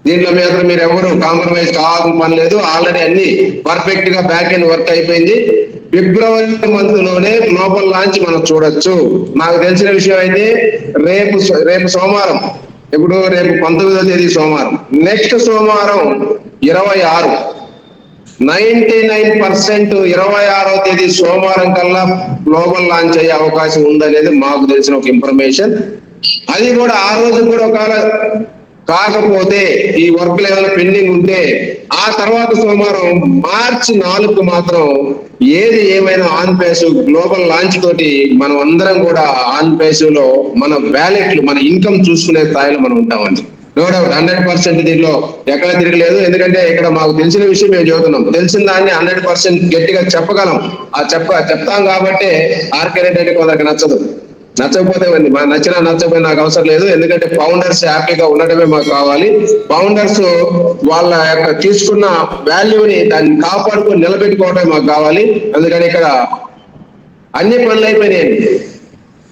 దీంట్లో మీరు ఎవరు కాంప్రమైజ్ కావాల్సిన పని లేదు. ఆల్రెడీ అన్ని పర్ఫెక్ట్ గా బ్యాక్ ఎండ్ వర్క్ అయిపోయింది. ఫిబ్రవరి మంత్ లోనే గ్లోబల్ లాంచ్ మనం చూడొచ్చు. నాకు తెలిసిన విషయం అయితే రేపు సోమవారం, ఇప్పుడు రేపు 19వ తేదీ సోమవారం, నెక్స్ట్ సోమవారం 26, 99% 26వ తేదీ సోమవారం కల్లా గ్లోబల్ లాంచ్ అయ్యే అవకాశం ఉందనేది మాకు తెలిసిన ఒక ఇన్ఫర్మేషన్. అది కూడా ఆ రోజు కూడా ఒకవేళ కాకపోతే, ఈ వర్క్లు ఏమైనా పెండింగ్ ఉంటే ఆ తర్వాత సోమవారం మార్చి 4 మాత్రం ఏది ఏమైనా ఆన్ బేస్ గ్లోబల్ లాంచ్ తోటి మనం అందరం కూడా ఆన్ బేస్ లో మన వ్యాలెట్లు, మన ఇన్కమ్ చూసుకునే స్థాయిలో మనం ఉంటామండి. నో డౌట్ 100% దీంట్లో ఎక్కడ తిరగలేదు. ఎందుకంటే ఇక్కడ మాకు తెలిసిన విషయం మేము చెబుతున్నాం. తెలిసిన దాన్ని 100% గట్టిగా చెప్పగలం. చెప్తాం కాబట్టి ఆర్కే రెడ్డి అంటే కొందరికి నచ్చకపోతే నచ్చకపోయినా నాకు అవసరం లేదు. ఎందుకంటే ఫౌండర్స్ హ్యాపీగా ఉండడమే మాకు కావాలి. ఫౌండర్స్ వాళ్ళ యొక్క తీసుకున్న వాల్యూని దాన్ని కాపాడుకొని నిలబెట్టుకోవడమే మాకు కావాలి. అందుకని ఇక్కడ అన్ని పనులు అయిపోయినాయండి.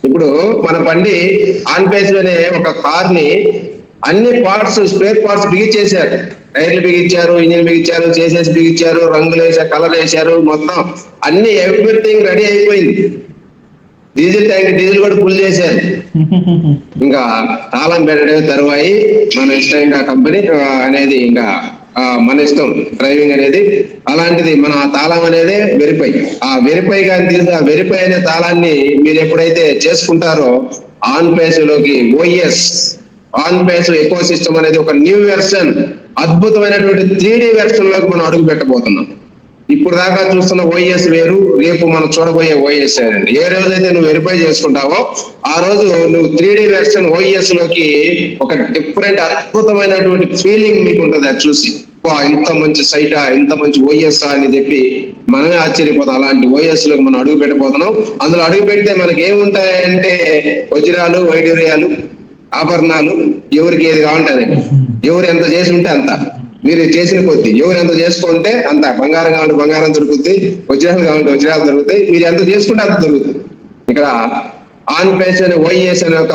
ఇప్పుడు మన బండి ఆన్ బేస్ లోనే ఒక కార్ ని అన్ని పార్ట్స్, స్పేర్ పార్ట్స్ బిగించేశారు. టైర్లు బిగించారు, ఇంజిన్ బిగించారు, చేసేసి బిగించారు, రంగులు వేసారు, కలర్ వేసారు, మొత్తం అన్ని ఎవ్రీథింగ్ రెడీ అయిపోయింది. డీజిల్ ట్యాంక్ డీజిల్ కూడా ఫుల్ చేశారు. ఇంకా తాళం పెట్టడమే తరువాయి. మన ఇష్టం, ఇంకా కంపెనీ అనేది ఇంకా మన ఇష్టం డ్రైవింగ్ అనేది. అలాంటిది మన తాళం అనేది వెరిఫై. ఆ వెరిఫై వెరిఫై అనే తాళాన్ని మీరు ఎప్పుడైతే చేసుకుంటారో ఆన్ బేస్ లోకి OS on base eco system అనేది ఒక న్యూ వెర్షన్, అద్భుతమైనటువంటి 3D వెర్షన్ లోకి మనం అడుగు పెట్టబోతున్నాం. ఇప్పుడు దాకా చూస్తున్న ఓఎస్ వేరు, రేపు మనం చూడబోయే ఓఎస్ అండి. ఏ రోజైతే నువ్వు వెరిఫై చేసుకుంటావో ఆ రోజు నువ్వు 3D వెర్షన్ ఓఎస్ లోకి ఒక డిఫరెంట్ అద్భుతమైనటువంటి ఫీలింగ్ మీకు ఉంటుంది. అది చూసి ఇంత మంచి సైటా, ఇంత మంచి ఓఎస్ అని చెప్పి మనమే ఆశ్చర్యపోతాం. అలాంటి ఓఎస్ లోకి మనం అడుగు పెట్టబోతున్నాం. అందులో అడుగు పెడితే మనకి ఏముంటాయంటే వజ్రాలు, వైడూర్యాలు, ఆభరణాలు, ఎవరికి ఏది కావాలంటే ఎవరు ఎంత చేసి ఉంటే అంత, మీరు చేసిన కొద్ది ఎవరు ఎంత చేసుకుంటే అంత, బంగారం కావాలంటే బంగారం దొరుకుతుంది, వజ్రాలు కావాలంటే వజ్రాలు దొరుకుతాయి, మీరు ఎంత చేసుకుంటే అంత దొరుకుతుంది. ఇక్కడ ఆన్ బేస్ అనే ఓఎస్ అనే ఒక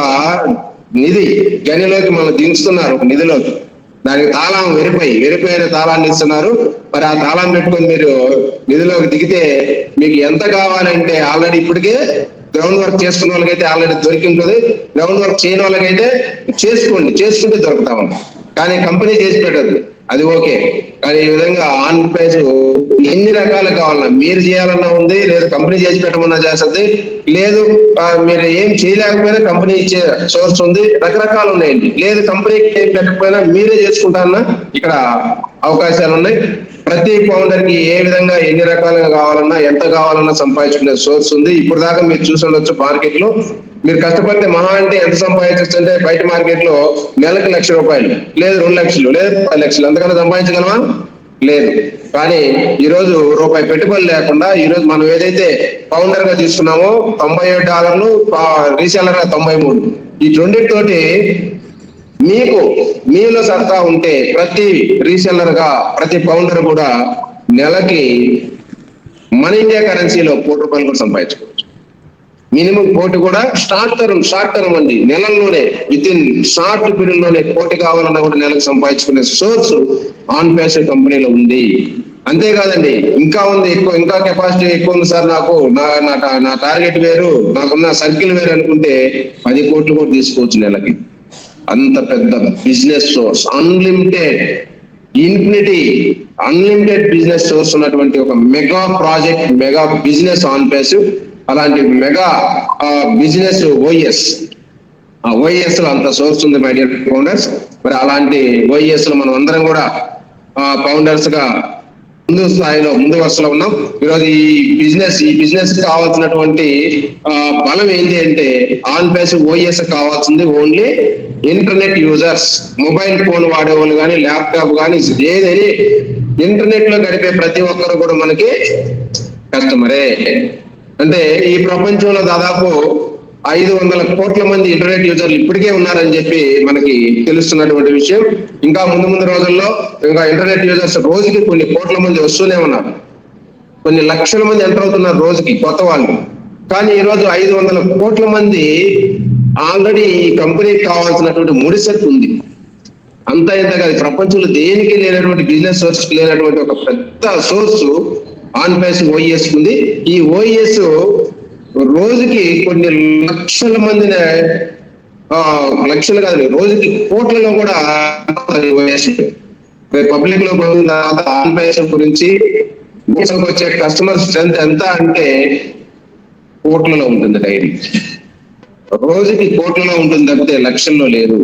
నిధి గనిలోకి మనం దించుతున్నారు, ఒక నిధిలోకి. దానికి తాళం వెరిఫై అయిన తాళాన్ని ఇస్తున్నారు. మరి ఆ తాళం పెట్టుకొని మీరు నిధిలోకి దిగితే మీకు ఎంత కావాలంటే ఆల్రెడీ ఇప్పటికే గ్రౌండ్ వర్క్ చేసుకున్న వాళ్ళకైతే ఆల్రెడీ దొరికి ఉంటుంది. గ్రౌండ్ వర్క్ చేయని వాళ్ళకైతే చేసుకుంటే దొరుకుతాము. కానీ కంపెనీ చేసి పెట్టదు, అది ఓకే. కానీ ఈ విధంగా ఆన్ బేస్ ఎన్ని రకాలు కావాలన్నా మీరు చేయాలన్నా ఉంది, లేదు కంపెనీ చేసి పెట్టమన్నా చేస్తుంది, లేదు మీరు ఏం చేయలేకపోయినా కంపెనీ ఇచ్చే సోర్స్ ఉంది, రకరకాలు ఉన్నాయండి. లేదు కంపెనీకి ఏం పెట్టకపోయినా మీరే చేసుకుంటారన్నా ఇక్కడ అవకాశాలు ఉన్నాయి. ప్రతి ఫౌండర్ కి ఏ విధంగా ఎన్ని రకాలుగా కావాలన్నా, ఎంత కావాలన్నా సంపాదించుకునే సోర్స్ ఉంది. ఇప్పుడు దాకా మీరు చూసి ఉండొచ్చు మార్కెట్ లో. మీరు కష్టపడితే మహా అంటే ఎంత సంపాదించవచ్చు అంటే బయట మార్కెట్ లో నెలకు ₹1,00,000, లేదు 2 లక్షలు, లేదు 10 లక్షలు, అంతకన్నా సంపాదించగలమా? లేదు. కానీ ఈ రోజు రూపాయి పెట్టుబడి లేకుండా ఈ రోజు మనం ఏదైతే ఫౌండర్ గా తీసుకున్నామో $97, రీసెల్లర్ గా 93, ఈ రెండింటితోటి మీకు మీలో సత్తా ఉంటే ప్రతి రీసెల్లర్ గా ప్రతి ఫౌండర్ కూడా నెలకి మన ఇండియా కరెన్సీలో ₹1,00,000 కూడా సంపాదించుకోవచ్చు. మినిమం కోటి కూడా షార్ట్ టర్మ్ అండి, నెలల్లోనే విత్ ఇన్ షార్ట్ పీరియడ్ లోనే కోటి కావాలన్నా కూడా నెలకు సంపాదించుకునే సోర్స్ ఆన్ బేస్ కంపెనీలో ఉంది. అంతేకాదండి, ఇంకా ఉంది ఎక్కువ, ఇంకా కెపాసిటీ ఎక్కువ ఉంది సార్, నాకు నా టార్గెట్ వేరు, నాకున్న సర్కిల్ వేరు అనుకుంటే 10 కోట్లు కూడా తీసుకోవచ్చు నెలకి. అంత పెద్ద business source, unlimited business source ఉన్నటువంటి ఒక mega project, mega business on passive. అలాంటి మెగా బిజినెస్ ఓఎస్, ఆ ఓఎస్ లో అంత సోర్స్ ఉంది మై డియర్ ఫౌండర్స్. మరి అలాంటి ఓఎస్ లో మనం అందరం కూడా ఫౌండర్స్ గా ముందు వరుసలో ఉన్నాం. ఈరోజు ఈ బిజినెస్ కావాల్సినటువంటి బలం ఏంటి అంటే, ఆన్ ప్యాసివ్ ఓఎస్ కావాల్సింది only internet users. Mobile phone వాడేవాళ్ళు కానీ, ల్యాప్టాప్ కానీ, ఏదైనా ఇంటర్నెట్ లో గడిపే ప్రతి ఒక్కరు కూడా మనకి కస్టమరే. అంటే ఈ ప్రపంచంలో దాదాపు 500 కోట్ల మంది ఇంటర్నెట్ యూజర్లు ఇప్పటికే ఉన్నారని చెప్పి మనకి తెలుస్తున్నటువంటి విషయం. ఇంకా ముందు రోజుల్లో ఇంకా ఇంటర్నెట్ యూజర్స్ రోజుకి కొన్ని కోట్ల మంది వస్తూనే ఉన్నారు, కొన్ని లక్షల మంది ఎంటర్ అవుతున్నారు రోజుకి కొత్త వాళ్ళు. కానీ ఈరోజు 500 కోట్ల మంది ఆల్రెడీ ఈ కంపెనీకి కావాల్సినటువంటి ముడిసెట్ ఉంది. అంతా ఇంత కాదు, ప్రపంచంలో దేనికి లేనటువంటి బిజినెస్ సోర్స్ లేనటువంటి ఒక పెద్ద సోర్స్ ఆన్ ప్యాసివ్ ఓఎస్ ఉంది. ఈ ఓఎస్ రోజుకి కొన్ని లక్షల మందిని, లక్షలు కాదు, రోజుకి కోట్లలో కూడా పబ్లిక్ లో ఆన్ ప్యాసివ్ గురించి వచ్చే కస్టమర్ స్ట్రెంత్ ఎంత అంటే కోట్లలో ఉంటుంది. డైరీ రోజుకి కోట్లలో ఉంటుంది తప్పితే లక్షల్లో లేదు.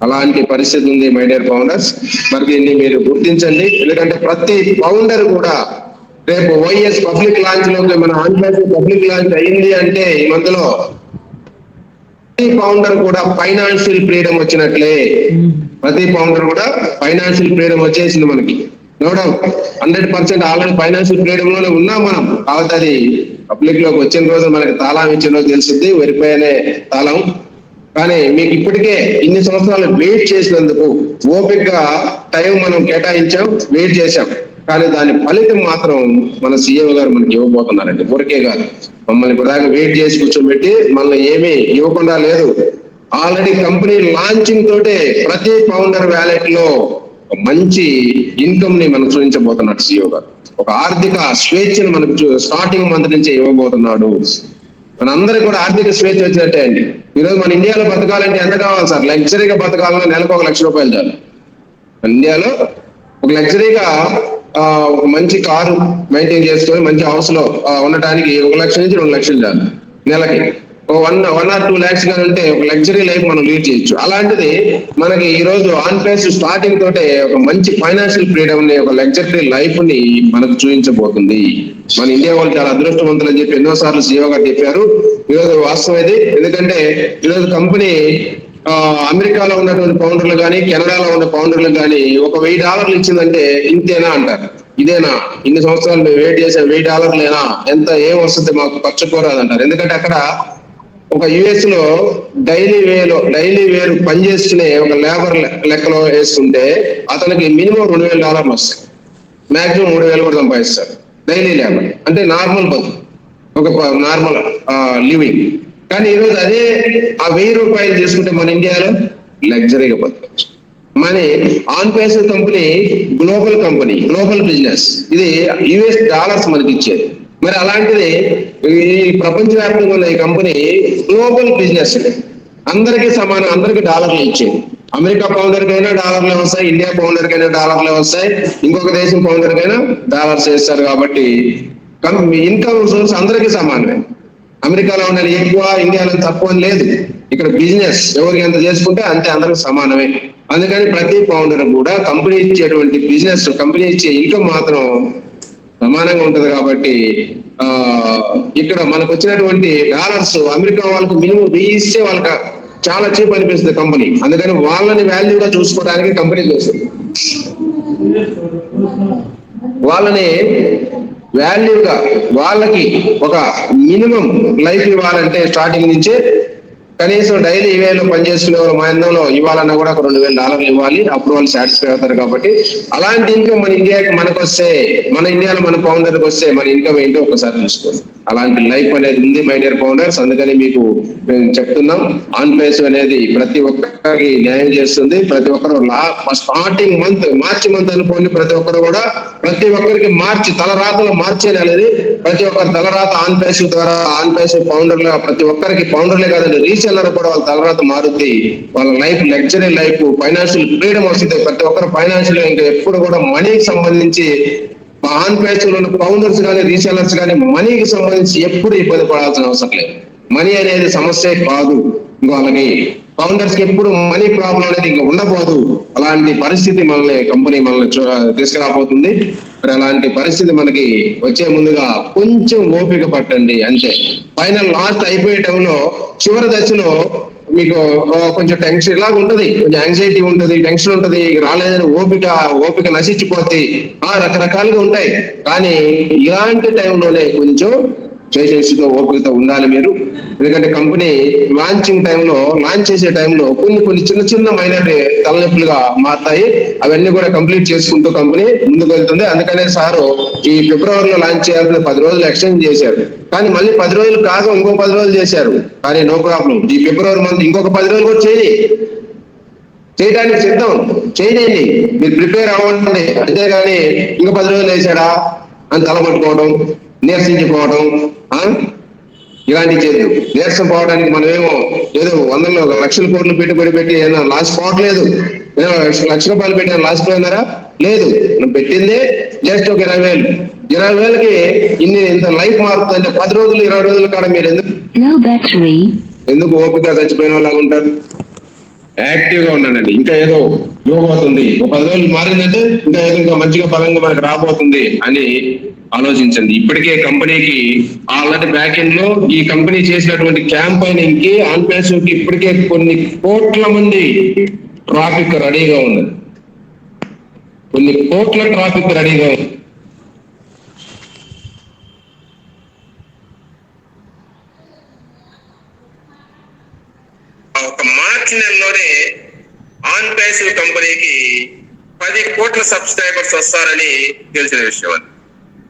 అలాంటి పరిస్థితి ఉంది మై డియర్ ఫౌండర్స్. మరి దీన్ని మీరు గుర్తించండి. ఎందుకంటే ప్రతి ఫౌండర్ కూడా రేపు ఓఎస్ పబ్లిక్ లాంచ్ లోకి, మన ఆన్ ప్యాసివ్ పబ్లిక్ లాంచ్ అయింది అంటే ఈ మధ్యలో ప్రతి ఫౌండర్ కూడా ఫైనాన్షియల్ ఫ్రీడమ్ వచ్చినట్లే. ప్రతి ఫౌండర్ కూడా ఫైనాన్షియల్ ఫ్రీడమ్ వచ్చేసింది మనకి. No doubt 100% already financial freedom లోనే ఉన్నాం మనం. కాబట్టి అది పబ్లిక్ లోకి వచ్చిన రోజు మనకి తాళం ఇచ్చిన రోజు తెలిసింది, వెరిఫై అనే తాళం. కానీ మీకు ఇప్పటికే ఇన్ని సంవత్సరాలు వెయిట్ చేసినందుకు ఓపికగా టైం మనం కేటాయించాం, వెయిట్ చేశాం. కానీ దాని ఫలితం మాత్రం మన సీఎం గారు మనకి ఇవ్వబోతున్నారండి. ఊరికే కాదు, మమ్మల్ని ఇప్పటిదాకా వెయిట్ చేసి కూర్చోబెట్టి మనల్ని ఏమీ ఇవ్వకుండా లేదు. ఆల్రెడీ కంపెనీ లాంచింగ్ తోటే ప్రతి ఫౌండర్ వ్యాలెట్ లో మంచి ఇన్కమ్ ని మనకు చూపించబోతున్నాడు సీఎం గారు. ఒక ఆర్థిక స్వేచ్ఛను మనకు స్టార్టింగ్ మంత్ నుంచే ఇవ్వబోతున్నాడు. మనందరికీ కూడా ఆర్థిక స్వేచ్ఛ వచ్చినట్టే అండి. ఈరోజు మన ఇండియాలో బతకాలంటే ఎంత కావాలి సార్? లగ్జరీగా బతకాలన్నా నెలకు 1 లక్ష రూపాయలు చాలు. ఇండియాలో ఒక లగ్జరీగా ఒక మంచి కారు మెయింటైన్ చేసుకొని మంచి హౌస్ లో ఉండటానికి 1 లక్ష నుంచి 2 లక్షలు చాలు నెలకి. 1 or 2 lakhs గా ఉంటే ఒక లగ్జరీ లైఫ్ మనం లీడ్ చేయొచ్చు. అలాంటిది మనకి ఈ రోజు ఆన్ ప్యాసివ్ స్టార్టింగ్ తోటే ఒక మంచి ఫైనాన్షియల్ ఫ్రీడమ్ ని, ఒక లగ్జరీ లైఫ్ ని మనకు చూపించబోతుంది. మన ఇండియా వాళ్ళు చాలా అదృష్టవంతులు అని చెప్పి ఎన్నోసార్లు సీఈఓ గారు చెప్పారు. ఈరోజు వాస్తవం ఇది. ఎందుకంటే ఈరోజు కంపెనీ అమెరికాలో ఉన్నటువంటి ఫౌండర్లు కానీ, కెనడాలో ఉన్న ఫౌండర్లు కానీ ఒక $1000 ఇచ్చిందంటే ఇంతేనా అంటారు. ఇదేనా ఇన్ని సంవత్సరాలు మేము వెయిట్ చేసాం, $1000 ఎంత ఏం వస్తుంది మాకు ఖర్చు కోరాదంటారు. ఎందుకంటే అక్కడ ఒక యుఎస్ లో డైలీ వేరు పనిచేసుకునే ఒక లేబర్ లెక్కలో వేసుకుంటే అతనికి మినిమం $2,000 వస్తాయి, మాక్సిమం 3,000 కూడా సంపాదిస్తారు. డైలీ లేబర్ అంటే నార్మల్ బతుకు, ఒక నార్మల్ లివింగ్. కానీ ఈరోజు అదే ఆ $1,000 తీసుకుంటే మన ఇండియాలో లగ్జరీగా బతకచ్చు. మన on passive company global business, ఇది $US మనకి ఇచ్చేది. మరి అలాంటిది ఈ ప్రపంచవ్యాప్తంగా ఉన్న ఈ కంపెనీ గ్లోబల్ బిజినెస్, అందరికీ సమానం, అందరికీ $డాలర్లు ఇచ్చేది. అమెరికా ఫౌండర్ కైనా $డాలర్లే వస్తాయి, ఇండియా ఫౌండర్ కైనా $డాలర్లే వస్తాయి, ఇంకొక దేశం ఫౌండర్ కైనా $డాలర్స్ వేస్తారు. కాబట్టి ఇన్కమ్ సోర్స్ అందరికీ సమానమే. అమెరికాలో ఉన్నది ఎక్కువ, ఇండియాలో తక్కువ అని లేదు. ఇక్కడ బిజినెస్ ఎవరికి ఎంత చేసుకుంటే అంతే అందరికి సమానమే. అందుకని ప్రతి ఫౌండర్ కూడా కంపెనీ ఇచ్చేటువంటి బిజినెస్, కంపెనీ ఇచ్చే ఇన్కమ్ మాత్రం సమానంగా ఉంటది. కాబట్టి ఇక్కడ మనకు వచ్చినటువంటి $డాలర్స్ అమెరికా వాళ్ళకి మినిమం 1000 ఇస్తే వాళ్ళకి చాలా చీప్ అనిపిస్తుంది కంపెనీ. అందుకని వాళ్ళని వాల్యూగా చూసుకోవడానికి కంపెనీ చేస్తుంది. వాళ్ళని వాల్యూగా, వాళ్ళకి ఒక మినిమం లైఫ్ ఇవ్వాలంటే స్టార్టింగ్ నుంచే కనీసం డైలీ ఇవేలో పనిచేసుకునే వాళ్ళు మా ఇందులో ఇవ్వాలన్నా కూడా ఒక $2,000 ఇవ్వాలి. అప్పుడు వాళ్ళు సాటిస్ఫై అవుతారు. కాబట్టి అలాంటి ఇన్కమ్ మన ఇండియాకి మనకు వస్తే, మన ఇండియాలో మన ఫౌండర్కి వస్తే మన ఇన్కమ్ ఏంటో ఒకసారి చూసుకోండి. అలాంటి లైఫ్ అనేది ఉంది మై డియర్ ఫౌండర్స్. అందుకని మీకు మేము చెప్తున్నాం, ఆన్ పేస్ అనేది ప్రతి ఒక్కరికి న్యాయం చేస్తుంది. ప్రతి ఒక్కరు స్టార్టింగ్ మార్చి మంత్ అనుకోండి, ప్రతి ఒక్కరు కూడా ప్రతి ఒక్కరికి తలరాతలు మార్చేయాలి. ప్రతి ఒక్కరు తలరాత ఆన్ పేస్ ద్వారా, ఆన్ పేస్ ఫౌండర్లు ప్రతి ఒక్కరికి, ఫౌండర్లే కాదండి రీసెల్లర్ కూడా వాళ్ళ తలరాత మారుద్ది. వాళ్ళ life luxury life, financial freedom వస్తుంది. ప్రతి ఒక్కరు ఫైనాన్షియల్ ఇంకా ఎప్పుడు కూడా మనీకి సంబంధించి ఆన్ పేస్ లో ఫౌండర్స్ కానీ రీసెల్లర్స్ కానీ మనీకి సంబంధించి ఎప్పుడు ఇబ్బంది పడాల్సిన అవసరం లేదు. మనీ అనేది సమస్య కాదు. వాళ్ళకి ఫౌండర్స్ కి ఎప్పుడు మనీ ప్రాబ్లం అనేది ఇంకా ఉండబోదు. అలాంటి పరిస్థితి కంపెనీ మనల్ని తీసుకురాబోతుంది. మరి అలాంటి పరిస్థితి మనకి వచ్చే ముందుగా కొంచెం ఓపిక పట్టండి అంతే. ఫైనల్ లాస్ట్ అయిపోయే టైంలో చివరి దశలో మీకు కొంచెం టెన్షన్ ఇలాగ ఉంటది, కొంచెం యాంగ్జైటీ ఉంటది, టెన్షన్ ఉంటది, రాలేదని ఓపిక నశించిపోతే రకరకాలుగా ఉంటాయి. కానీ ఇలాంటి టైంలోనే కొంచెం చేసేసితో ఓపికతో ఉండాలి మీరు. ఎందుకంటే కంపెనీ లాంచ్ చేసే టైంలో కొన్ని చిన్న మైనర్ తలనొప్పులుగా మారుతాయి. అవన్నీ కూడా కంప్లీట్ చేసుకుంటూ కంపెనీ ముందుకు వెళ్తుంది. అందుకనే సారు ఈ ఫిబ్రవరిలో లాంచ్ చేయాలని 10 రోజులు ఎక్స్టెండ్ చేశారు. కానీ మళ్ళీ 10 రోజులు కాక ఇంకో 10 రోజులు చేశారు. కానీ నో ప్రాబ్లం, ఈ ఫిబ్రవరి మంత్ ఇంకొక 10 రోజులు కూడా చేయడానికి సిద్ధం. చేయండి, మీరు ప్రిపేర్ అవ్వండి. అంతేగాని ఇంకో 10 రోజులు వేసాడా అని తలపట్టుకోవడం, నీరసించిపోవడం ఇలాంటివి చేయదు. నీరసం పోవడానికి మనమేమో ఏదో వందల్లో లక్షల కోట్లు పెట్టుబడి పెట్టి ఏదైనా లాస్ పోవట్లేదు. లక్ష రూపాయలు పెట్టిన లాస్ పోయినారా? లేదు. మనం పెట్టిందే జస్ట్ ఒక 20,000కి ఇంత లైఫ్ మారుతుందంటే 10 రోజులు 20 రోజుల కాడ మీరు ఎందుకు ఓపిక చచ్చిపోయిన వాళ్ళగా ఉంటారు? యాక్టివ్ గా ఉండండి. ఇంకా ఏదో యోగవుతుంది, ఒక 10 రోజులు మారిందంటే ఇంకా మంచిగా బలంగా మనకు రాబోతుంది అని ఆలోచించండి. ఇప్పటికే కంపెనీకి ఆల్రెడీ బ్యాక్ ఎండ్ లో ఈ కంపెనీ చేసినటువంటి క్యాంపెయినింగ్ కి, ఆన్ పేస్ కి ఇప్పటికే కొన్ని కోట్ల మంది ట్రాఫిక్ రెడీగా ఉంది. కొన్ని కోట్ల ట్రాఫిక్ రెడీగా ఉంది. ఒక మార్చి నెలలోనే ఆన్ పేస్ కంపెనీకి 10 కోట్ల సబ్స్క్రైబర్స్ వస్తారని తెలిసిన విషయం.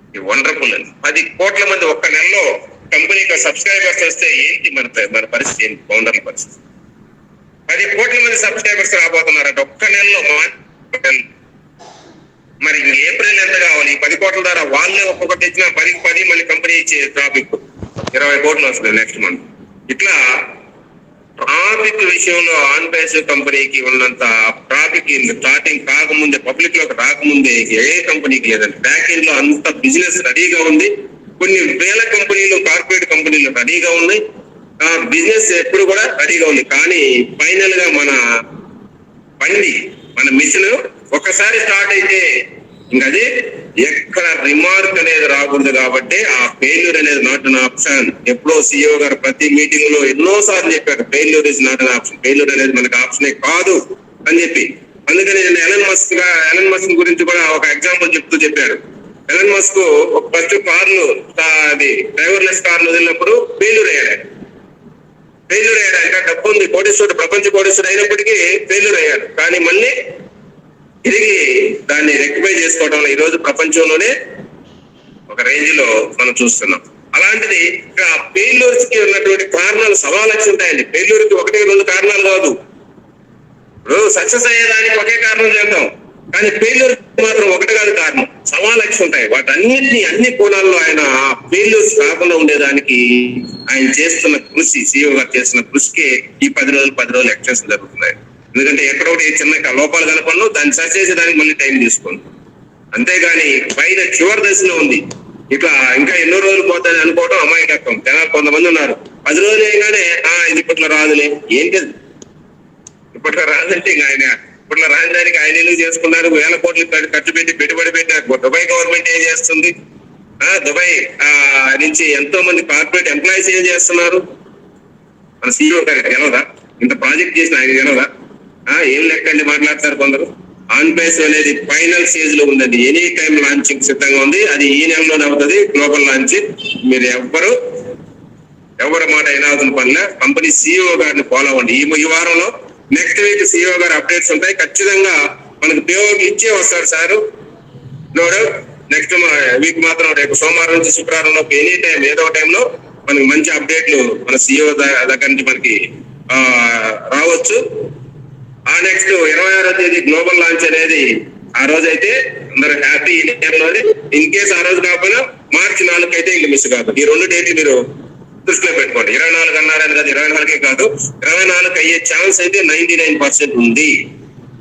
అది వండర్ఫుల్ అండి. 10 కోట్ల మంది ఒక్క నెలలో కంపెనీకి సబ్స్క్రైబర్స్ వస్తే ఏంటి మన పరిస్థితి, ఏంటి ఫౌండర్ల పరిస్థితి? 10 కోట్ల మంది సబ్స్క్రైబర్స్ రాబోతున్నారంట ఒక్క నెలలో. మరి ఏప్రిల్ ఎంత కావాలి? 10 కోట్ల ద్వారా వాళ్ళే ఒక్కొక్కటి ఇచ్చిన 10 మళ్ళీ కంపెనీ ఇచ్చే ట్రాఫిక్ 20 కోట్లు వస్తుంది నెక్స్ట్ మంత్. ఇట్లా ట్రాఫిక్ విషయంలో ఆన్ పేస్ కంపెనీకి ఉన్నంత ట్రాఫిక్ స్టార్టింగ్ కాకముందే, పబ్లిక్ లోకి రాకముందే ఏ కంపెనీకి లేదండి. బ్యాక్ ఎండ్ లో అంత బిజినెస్ రెడీగా ఉంది. కొన్ని వేల కంపెనీలు, కార్పొరేట్ కంపెనీలు రెడీగా ఉన్నాయి. బిజినెస్ ఎప్పుడు కూడా రెడీగా ఉంది. కానీ ఫైనల్ గా మన బండి, మన మిషన్ ఒక్కసారి స్టార్ట్ అయితే ఇంకది ఎక్కడ రిమార్క్ అనేది రాకూడదు. కాబట్టి ఆ ఫెయిల్యూర్ అనేది నాట్ అన్ ఆప్షన్. ఎప్పుడో సిఇఓ గారు ప్రతి మీటింగ్ లో ఎన్నో సార్లు చెప్పారు, failure is not an option, failure అనేది మనకి ఆప్షనే కాదు అని చెప్పి. అందుకని నేను ఎలన్ మస్క్ గురించి కూడా ఒక ఎగ్జాంపుల్ చెప్పాడు. ఎలన్ మస్క్ ఫస్ట్ కార్లు, అది డ్రైవర్లెస్ కార్లు వదిలినప్పుడు ఫెయిల్యూర్ అయ్యాడు. ఇంకా డబ్బు ఉంది, కోటీశ్వరుడు, ప్రపంచ కోటీశ్వరుడు అయినప్పటికీ ఫెయిల్యూర్ అయ్యాడు. కానీ మళ్ళీ తిరిగి దాన్ని రెక్టిఫై చేసుకోవడంలో ఈ రోజు ప్రపంచంలోనే ఒక రేంజ్ లో మనం చూస్తున్నాం. అలాంటిది ఫెయిల్యూర్స్ కి ఉన్నటువంటి కారణాలు 1,000,000 ఉంటాయండి. ఫెయిల్యూర్ కి 1-2 కారణాలు కాదు. ఇప్పుడు సక్సెస్ అయ్యేదానికి ఒకే కారణం చేద్దాం, కానీ ఫెయిల్యూర్ మాత్రం ఒకటి కాదు కారణం, 1,000,000 ఉంటాయి. వాటన్నిటిని అన్ని కోణాల్లో ఆయన ఫెయిల్యూర్స్ కాకుండా ఉండేదానికి ఆయన చేస్తున్న కృషి, సిఇఓ గారు చేస్తున్న కృషికి ఈ 10 రోజులు ఎక్స్టెన్షన్ జరుగుతున్నాయి. ఎందుకంటే ఎక్కడొకటి చిన్న లోపాలు కనపడను, దాన్ని సరి చేసేదానికి మళ్ళీ టైం తీసుకోండి. అంతేగాని పైన చివరి దశలో ఉంది. ఇట్లా ఇంకా ఎన్నో రోజులు పోతాయని అనుకోవడం అమాయకత్వం. జనాలు కొంతమంది ఉన్నారు, 10 రోజులు వేయగానే ఇది ఇప్పట్లో రాదులే. ఏంటి ఇప్పట్లో రాదంటే ఇంకా ఆయన ఇప్పట్లో రాజధానికి ఆయన ఎందుకు చేసుకున్నారు? 1,000 కోట్లు ఖర్చు పెట్టి పెట్టుబడి పెట్టారు. దుబాయ్ గవర్నమెంట్ ఏం చేస్తుంది? దుబాయ్ నుంచి ఎంతో మంది కార్పొరేట్ ఎంప్లాయీస్ ఏం చేస్తున్నారు? మన సిఇఓ గారికి తెలవదా? ఇంత ప్రాజెక్ట్ చేసిన ఆయన తెలవదా? ఏం లెక్కండి మాట్లాడతారు కొందరు. ఆన్ పేస్ అనేది ఫైనల్ స్టేజ్ లో ఉందండి. ఎనీ టైం లాంచింగ్ సిద్ధంగా ఉంది. అది ఈ నెలలోనే అవుతుంది, గ్లోబల్ లాంచ్. మీరు ఎవరి మాట అయినా అవుతున్న పనిలే. కంపెనీ సిఇఓ గారిని ఫాలో అవ్వండి. ఈ వారంలో నెక్స్ట్ వీక్ సిఇఓ గారి అప్డేట్స్ ఉంటాయి. ఖచ్చితంగా మనకు పేఓకి ఇచ్చే వస్తారు sir, no doubt. Next week మాత్రం రేపు సోమవారం నుంచి శుక్రవారం లోపు ఎనీ టైం ఏదో టైంలో మనకి మంచి అప్డేట్లు మన సిఇఓ దగ్గర నుంచి మనకి రావచ్చు. ఆ నెక్స్ట్ 26వ తేదీ గ్లోబల్ లాంచ్ అనేది ఆ రోజు అయితే అందరూ హ్యాపీ. ఇన్ కేసు ఆ రోజు కాకపోయినా మార్చి 4 అయితే ఇంక మిస్ కాదు. ఈ 2 డేట్లు మీరు దృష్టిలో పెట్టుకోండి. 24 అన్నారని కాదు, 24 కాదు, 24 అయ్యే ఛాన్స్ అయితే 99% ఉంది.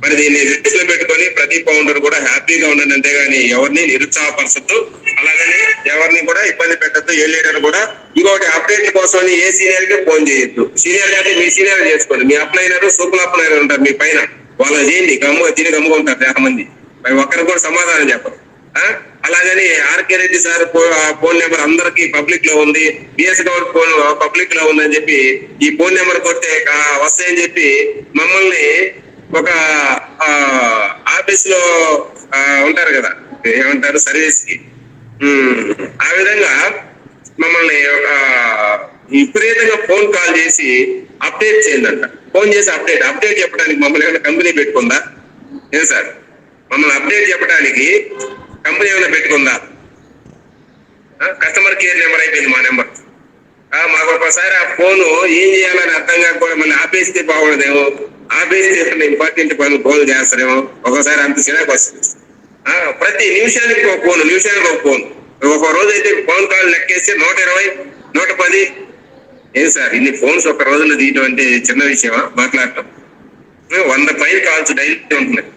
మరి దీన్ని దృష్టిలో పెట్టుకొని ప్రతి ఫౌండర్ కూడా హ్యాపీగా ఉండండి, అంతేగాని ఎవరిని నిరుత్సాహపరచద్దు, అలాగని ఎవరిని కూడా ఇబ్బంది పెట్టద్దు. ఏ లీడర్ కూడా ఇంకొకటి అప్డేట్ల కోసం ఏ సీనియర్ కి ఫోన్ చేయొద్దు. సీనియర్ అంటే మీ సీనియర్ చేసుకోండి. మీ అప్లైనర్ సూపర్ అప్లైనర్ ఉంటారు మీ పైన, వాళ్ళు చేయండి, తిని గమ్ముకుంటారు 50 మంది, మరి ఒక్కరికి కూడా సమాధానం చెప్పరు. అలాగని RK Reddy sir phone number అందరికి పబ్లిక్ లో ఉంది, బిఎస్ గౌడ్ ఫోన్ పబ్లిక్ లో ఉందని చెప్పి ఈ ఫోన్ నెంబర్ కొడితే వస్తాయని చెప్పి మమ్మల్ని ఒక ఆఫీస్ లో ఉంటారు కదా, ఏమంటారు, సర్వీస్ కి, ఆ విధంగా మమ్మల్ని ఒక విపరీతంగా ఫోన్ కాల్ చేసి అప్డేట్ చేయండి. ఫోన్ చేసి అప్డేట్ చెప్పడానికి మమ్మల్ని ఏమైనా కంపెనీ పెట్టుకుందా? ఏం సార్, మమ్మల్ని అప్డేట్ చెప్పడానికి కంపెనీ ఏమైనా పెట్టుకుందా? కస్టమర్ కేర్ నెంబర్ అయిపోయింది మా నెంబర్. మాకు ఒకసారి ఆ ఫోన్ ఏం చేయాలని అర్థం కాకపోతే మళ్ళీ ఆపేస్తే బాగుండదేమో, ఆపేస్తే ఇంపార్టెంట్ పనులు ఫోన్ చేస్తారేమో, ఒకసారి అంత చిరాకు వస్తుంది. ప్రతి నిమిషానికి ఒక ఫోన్. ఒక రోజు అయితే ఫోన్ కాల్ లెక్కేస్తే 120, 110. ఏం సార్, ఇన్ని ఫోన్స్ ఒక రోజులో తీయటం అంటే చిన్న విషయమా? మాట్లాడటం 100 పైన కాల్స్ డైలీ ఉంటున్నాయి.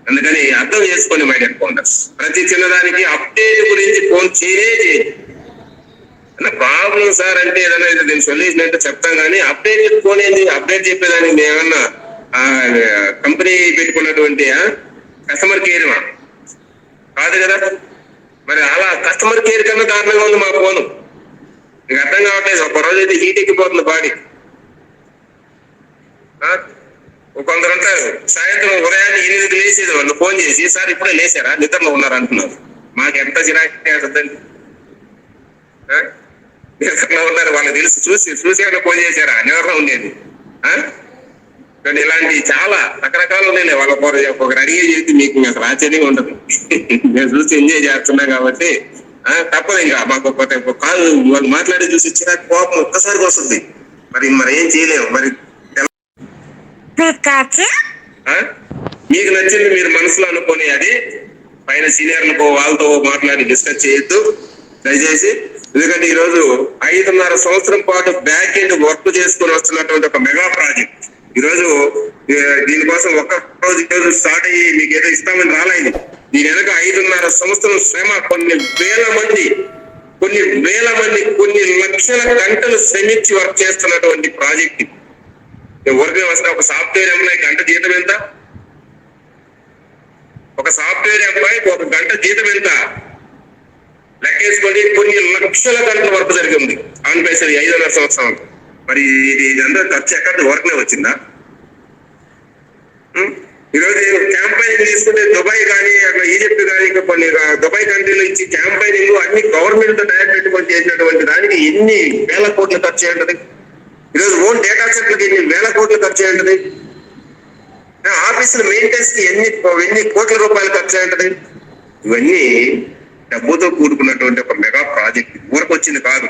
అందుకని అర్థం చేసుకోండి మై డియర్ ఫౌండర్స్, ప్రతి చిన్నదానికి అప్డేట్ గురించి ఫోన్ చేయలేదు. ప్రాబ్లం సార్ అంటే ఏదైనా దీన్ని సొల్యూషన్ అంటే చెప్తాం, కానీ అప్డేట్ ఫోన్ ఏంది? అప్డేట్ చెప్పేదానికి మేమన్నా కంపెనీ పెట్టుకున్నటువంటి కస్టమర్ కేర్ కాదు కదా. మరి అలా కస్టమర్ కేర్ కన్నా దారుణంగా ఉంది మా ఫోను. మీకు అర్థం కావట్లేదు. ఒక రోజు అయితే హీట్ ఎక్కిపోతుంది బాడీ. కొందరు అంటారు సాయంత్రం ఉదయాన్నే 8కి లేచేది వాళ్ళు ఫోన్ చేసి, సార్ ఇప్పుడే లేచారా, నిద్రలో ఉన్నారు అంటున్నారు. మాకు ఎంత చిరాకండి, నిద్రలో ఉన్నారు వాళ్ళు తెలుసు, చూసి ఫోన్ చేశారా, నిద్రలో ఉండేది. కానీ ఇలాంటి చాలా రకరకాలు ఉన్నాయి. వాళ్ళ ఒకరు అడిగే చేసి మీకు అసలు ఆశ్చర్యంగా ఉండదు. నేను చూసి ఎంజాయ్ చేస్తున్నా కాబట్టి తప్పదు. ఇంకా మాకు కాదు వాళ్ళు మాట్లాడి చూసి చిరాకు కోపం ఒక్కసారికి వస్తుంది. మరి ఏం చేయలేము. మరి మీకు నచ్చింది మీరు మనసులో అనుకుని అది పైన సీనియర్లకు వాళ్ళతో మాట్లాడి డిస్కస్ చేయొద్దు దయచేసి. ఎందుకంటే ఈరోజు 5.5 సంవత్సరం పాటు బ్యాక్ ఎండ్ వర్క్ చేసుకుని వస్తున్నటువంటి ఒక మెగా ప్రాజెక్ట్. ఈరోజు దీనికోసం ఒక్క రోజు స్టార్ట్ అయ్యి మీకు ఏదో ఇస్తామని రాలేదు. దీని వెనక 5.5 సంవత్సరం శ్రమ, కొన్ని వేల మంది కొన్ని లక్షల గంటలు శ్రమించి వర్క్ చేస్తున్నటువంటి ప్రాజెక్ట్. వర్క్ వస్తే ఒక సాఫ్ట్వేర్ ఎంప్లాయ్ గంట జీతం ఎంత? ఒక సాఫ్ట్వేర్ ఎంప్లాయ్ ఒక గంట జీతం ఎంత లెక్కేసుకొని కొన్ని లక్షల గంటల వర్క్ జరిగింది ఆన్ బేస్ 5.5 సంవత్సరాలు. మరి ఇది అందరూ ఖర్చు ఎక్కడ వర్క్నే వచ్చిందా? ఈరోజు క్యాంపైనింగ్ తీసుకుంటే దుబాయ్ కానీ అక్కడ ఈజిప్ట్ కానీ ఇంకా కొన్ని దుబాయ్ కంట్రీలో ఇచ్చి క్యాంపైనింగ్ అన్ని గవర్నమెంట్ తో డైరెక్ట్ పెట్టుకొని చేసినటువంటి దానికి ఎన్ని వేల కోట్లు ఖర్చు అయ్యింటది. ఈరోజు ఓన్ డేటా సెంటర్కి ఎన్ని వేల కోట్లు ఖర్చు అయ్యింటది. ఆఫీసుల మెయింటెనెన్స్ కి ఎన్ని కోట్ల రూపాయలు ఖర్చు అయ్యింటది. ఇవన్నీ డబ్బుతో కూడుకున్నటువంటి ఒక మెగా ప్రాజెక్ట్, ఊరకు వచ్చింది కాదు.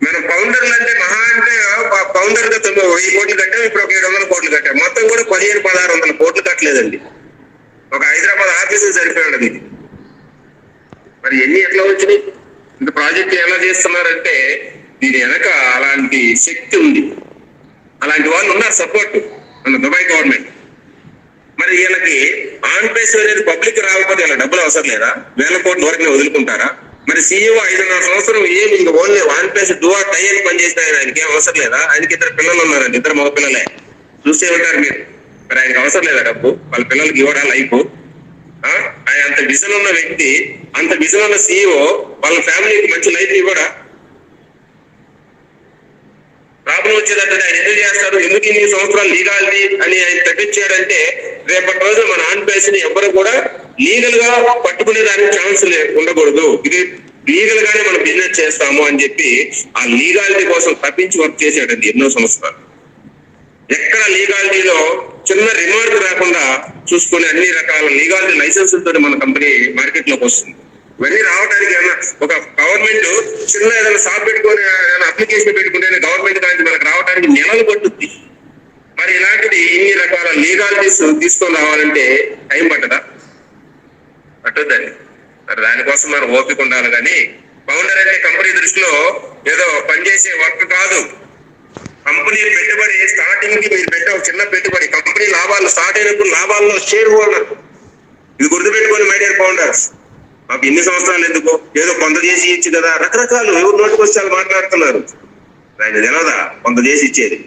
మనం ఫౌండర్లు అంటే మహా అంటే ఫౌండర్ గా 1000 కోట్లు కట్టాం, ఇప్పుడు ఒక 700 కోట్లు కట్టాం. మొత్తం కూడా 1500-1600 కోట్లు కట్టలేదండి. ఒక హైదరాబాద్ ఆఫీసు సరిపోయినది. మరి ఎన్ని ఎట్లా వచ్చినాయి? ఇంత ప్రాజెక్ట్ ఎలా చేస్తున్నారంటే దీని వెనక అలాంటి శక్తి ఉంది, అలాంటి వాళ్ళు ఉన్నారు సపోర్ట్ మన దుబాయ్ గవర్నమెంట్. మరి వీళ్ళకి ఆన్ బేస్ అనేది పబ్లిక్ రాకపోతే ఇలా డబ్బులు అవసరం లేదా? 1000 కోట్ల వరకు వదులుకుంటారా? మరి సీఈఓ 5.5 సంవత్సరం ఏమి ఇంకా ఓన్లీ ఆన్ బేస్ డూఆ టై అని పనిచేసిన ఆయనకి ఏం అవసరం లేదా? ఆయనకి 2 పిల్లలు ఉన్నారండి, 2 మగ పిల్లలే. చూస్తే ఉంటారు మీరు. మరి ఆయనకి అవసరం లేదా డబ్బు? వాళ్ళ పిల్లలకి ఇవ్వడా లైఫ్? ఆయన అంత విజన్ ఉన్న వ్యక్తి, అంత విజన్ ఉన్న సీఈఓ వాళ్ళ ఫ్యామిలీకి మంచి లైఫ్ ఇవ్వడా? ప్రాబ్లం వచ్చేదంటే ఆయన ఎందుకు చేస్తారు? ఎందుకు ఇన్ని సంవత్సరాలు లీగాలిటీ అని ఆయన తగ్గించాడంటే రేపటి రోజు మన ఆన్ బేస్ ని ఎవరు కూడా లీగల్ గా పట్టుకునే దానికి ఛాన్స్ ఉండకూడదు. ఇది లీగల్ గానే మనం బిజినెస్ చేస్తాము అని చెప్పి ఆ లీగాలిటీ కోసం తప్పించి వర్క్ చేసాడండి ఎన్నో సంవత్సరాలు. ఎక్కడ లీగాలిటీలో చిన్న రిమార్క్ రాకుండా చూసుకునే అన్ని రకాల లీగాలిటీ లైసెన్సులతో మన కంపెనీ మార్కెట్ లోకి వస్తుంది. ఇవన్నీ రావడానికి ఏమన్నా ఒక గవర్నమెంట్ చిన్న ఏదైనా షాప్ పెట్టుకొని అప్లికేషన్ పెట్టుకుంటే గవర్నమెంట్ దానికి మనకు రావడానికి నెలలు పట్టుద్ది. మరి ఇలాంటిది ఇన్ని రకాల లీగాలిటీస్ తీసుకొని రావాలంటే టైం పట్టదా? పట్టద్దండి. మరి దానికోసం మనం ఓపిక ఉండాలి. కానీ ఫౌండర్ అంటే కంపెనీ దృష్టిలో ఏదో పనిచేసే వర్క్ కాదు. కంపెనీ పెట్టుబడి స్టార్టింగ్ కి మీరు పెట్టే ఒక చిన్న పెట్టుబడి, కంపెనీ లాభాలు స్టార్ట్ అయినప్పుడు లాభాల్లో షేర్ హోల్డర్. ఇది గుర్తుపెట్టుకోండి మై డియర్ ఫౌండర్స్. మాకు ఇన్ని సంవత్సరాలు ఎందుకు, ఏదో కొంత చేసి ఇచ్చి కదా, రకరకాలు ఎవరు నోటికి వస్తే మాట్లాడుతున్నారు. ఆయన తెలవదా కొంత చేసి ఇచ్చేది?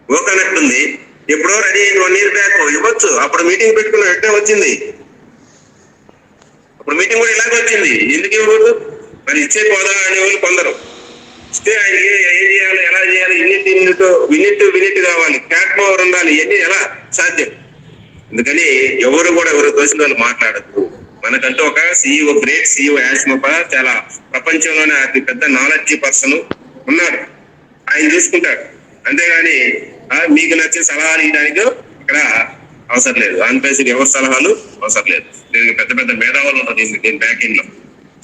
ఓకనట్టుంది. ఎప్పుడో రెడీ అయింది 1 year బ్యాక్ ఇవ్వచ్చు. అప్పుడు మీటింగ్ పెట్టుకున్న వెంటనే వచ్చింది. అప్పుడు మీటింగ్ కూడా ఇలాగే వచ్చింది. ఎందుకు ఇవ్వకూడదు? మరి ఇచ్చే పోదా అనే వాళ్ళు కొందరు. ఇస్తే ఆయనకి ఏం చేయాలి, ఎలా చేయాలి, వినిట్ కావాలి, క్యాట్ పవర్ ఉండాలి. ఇవన్నీ ఎలా సాధ్యం? అందుకని ఎవరు కూడా ఎవరు తోసిన వాళ్ళు మాట్లాడద్దు. మనకంటూ ఒక CEO, గ్రేట్ CEO యాష్మప చాలా ప్రపంచంలోనే అతి పెద్ద నాలెడ్జీ పర్సన్ ఉన్నాడు. ఆయన చూసుకుంటాడు. అంతేగాని మీకు నచ్చే సలహాలు ఇవ్వడానికి ఇక్కడ అవసరం లేదు. ఆన్ బేసిక్ ఎవరి సలహాలు అవసరం లేదు. దీనికి పెద్ద పెద్ద మేధావులు ఉన్నారు దీని బ్యాక్ ఎండ్ లో.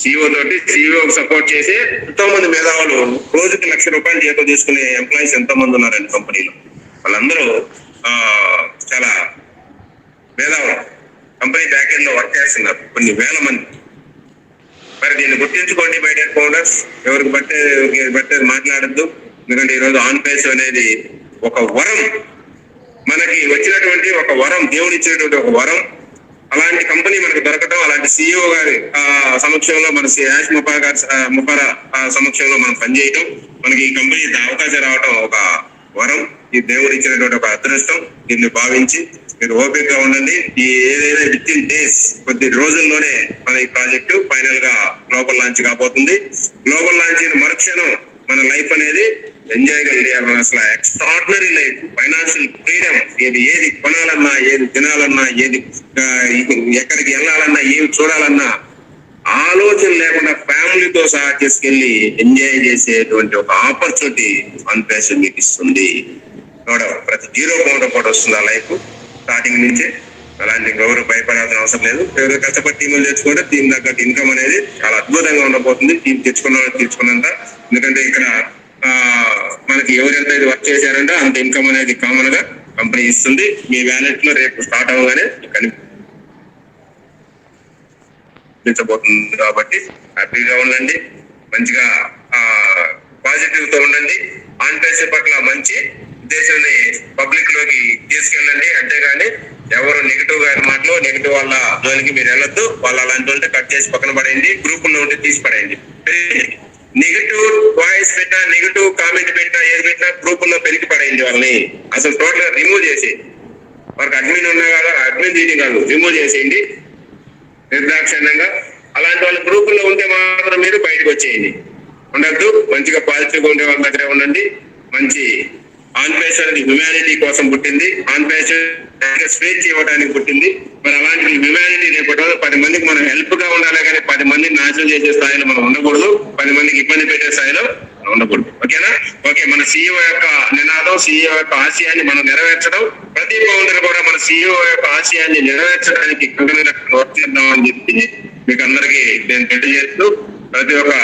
CEO తోటి CEO సపోర్ట్ చేసి ఎంతో మంది మేధావులు రోజుకి ₹1,00,000 జీతం తీసుకునే ఎంప్లాయీస్ ఎంతో మంది ఉన్నారండి కంపెనీలో. వాళ్ళందరూ చాలా మేధావులు కంపెనీ బ్యాక్ ఎండ్ లో వర్క్ చేస్తున్నారు, కొన్ని వేల మంది. మరి దీన్ని గుర్తించుకోండి మై డియర్ ఫౌండర్స్. ఎవరికి బట్టే మాట్లాడద్దు. ఎందుకంటే ఈరోజు ఆన్ పేస్ అనేది ఒక వరం, మనకి వచ్చినటువంటి ఒక వరం, దేవుడు ఇచ్చినటువంటి ఒక వరం. అలాంటి కంపెనీ మనకు దొరకటం, అలాంటి CEO గారి సమక్షంలో, మన యాష్ ముఫారా సమక్షంలో మనం పనిచేయటం, మనకి ఈ కంపెనీ అవకాశం రావటం ఒక వరం. ఈ దేవుడు ఇచ్చినటువంటి ఒక అదృష్టం. దీన్ని భావించి మీరు ఓపికగా ఉండండి. ఈ ఏదైనా విత్ ఇన్ డేస్, కొద్ది రోజుల్లోనే మన ఈ ప్రాజెక్టు ఫైనల్ గా గ్లోబల్ లాంచ్ కాబోతుంది. గ్లోబల్ లాంచ్ అయిన మరుక్షణం మన లైఫ్ అనేది ఎంజాయ్ గా చేయాలి. అసలు ఎక్స్ట్రాడినరీ లైఫ్, ఫైనాన్షియల్ ఫ్రీడమ్. ఏది కొనాలన్నా, ఏది తినాలన్నా, ఏది ఎక్కడికి వెళ్ళాలన్నా, ఏమి చూడాలన్నా ఆలోచన లేకుండా ఫ్యామిలీతో సహా తీసుకెళ్లి ఎంజాయ్ చేసేటువంటి ఒక ఆపర్చునిటీ ఆన్ పేస్ మీకు ఇస్తుంది. ప్రతి 0 పౌండ్ కూడా వస్తుంది ఆ లైఫ్ స్టార్టింగ్ నుంచే. అలాంటి ఎవరు భయపడాల్సిన అవసరం లేదు. ఎవరు కష్టపడి టీములు తెచ్చుకుంటే టీం తగ్గట్టు ఇన్కమ్ అనేది చాలా అద్భుతంగా ఉండబోతుంది. టీం తెచ్చుకున్నంత. ఎందుకంటే ఇక్కడ మనకి ఎవరెంత ఇది వర్క్ చేశారంటే అంత ఇన్కమ్ అనేది కామన్ గా కంపెనీ ఇస్తుంది. మీ వ్యాలెట్ లో రేపు స్టార్ట్ అవ్వగానే కనిపించబోతుంది. కాబట్టి హ్యాపీగా ఉండండి, మంచిగా పాజిటివ్ తో ఉండండి. ఆన్ పేస్ పట్ల మంచి ఉద్దేశాన్ని పబ్లిక్ లోకి తీసుకెళ్ళండి. అంతేగాని ఎవరు నెగిటివ్ గా మాటలు, నెగిటివ్ వాళ్ళ జోలికి మీరు వెళ్ళొద్దు. వాళ్ళు అలాంటి ఉంటే కట్ చేసి పక్కన పడేయండి. గ్రూప్ లో ఉంటే తీసి పడేయండి. నెగిటివ్ వాయిస్ పెట్టా, నెగిటివ్ కామెంట్ పెట్టా, ఏది పెట్టినా గ్రూప్ లో పెరిగి పడేయండి. వాళ్ళని అసలు టోటల్ గా రిమూవ్ చేసి, వారికి అడ్మిన్ ఉన్నా కదా, అడ్మిన్ తీయడం కాదు, రిమూవ్ చేసేయండి నిర్దాక్షిణ్యంగా. అలాంటి వాళ్ళ గ్రూప్ లో ఉంటే మాత్రం మీరు బయటకు వచ్చేయండి. ఉండద్దు. మంచిగా పాజిటివ్ గా ఉండే వాళ్ళ దగ్గరే ఉండండి. మంచి ఆన్ పేస్ అనేది హ్యుమానిటీ కోసం పుట్టింది. ఆన్ పేస్ స్వేచ్ఛ ఇవ్వడానికి పుట్టింది. మరి అలాంటి హ్యుమానిటీ రేపటి 10 మందికి మనం హెల్ప్ గా ఉండాలి. కానీ 10 మందిని నాశనం చేసే స్థాయిలో మనం ఉండకూడదు. 10 మందికి ఇబ్బంది పెట్టే స్థాయిలో ఉండకూడదు. ఓకేనా? ఓకే. మన CEO యొక్క నినాదం, CEO యొక్క ఆశయాన్ని మనం నెరవేర్చడం, ప్రతి ఫౌండర్ కూడా మన CEO యొక్క ఆశయాన్ని నెరవేర్చడానికి వర్క్ చేద్దామని చెప్పి మీకు అందరికీ నేను తెలియజేస్తూ, ప్రతి ఒక్క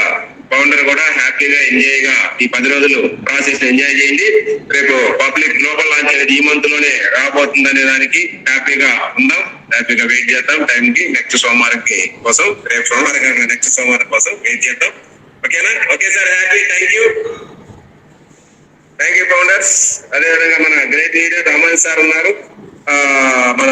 ఫౌండర్ కూడా హ్యాపీగా ఎంజాయ్ గా ఈ 10 రోజులు ప్రాసెస్ ఎంజాయ్ చేయండి. రేపు పబ్లిక్ గ్లోబల్ లాంచ్ అనేది ఈ మంత్ లోనే రాబోతుంది అనే దానికి హ్యాపీగా ఉందాం. హ్యాపీగా వెయిట్ చేద్దాం టైంకి. నెక్స్ట్ సోమవారం కోసం, రేపు సోమవారం కాదు, నెక్స్ట్ సోమవారం కోసం వెయిట్ చేద్దాం. ఓకేనా? Okay sir, happy. Thank you founders. అదేవిధంగా మన గ్రేట్ లీడర్ రామన్ సార్ ఉన్నారు, మన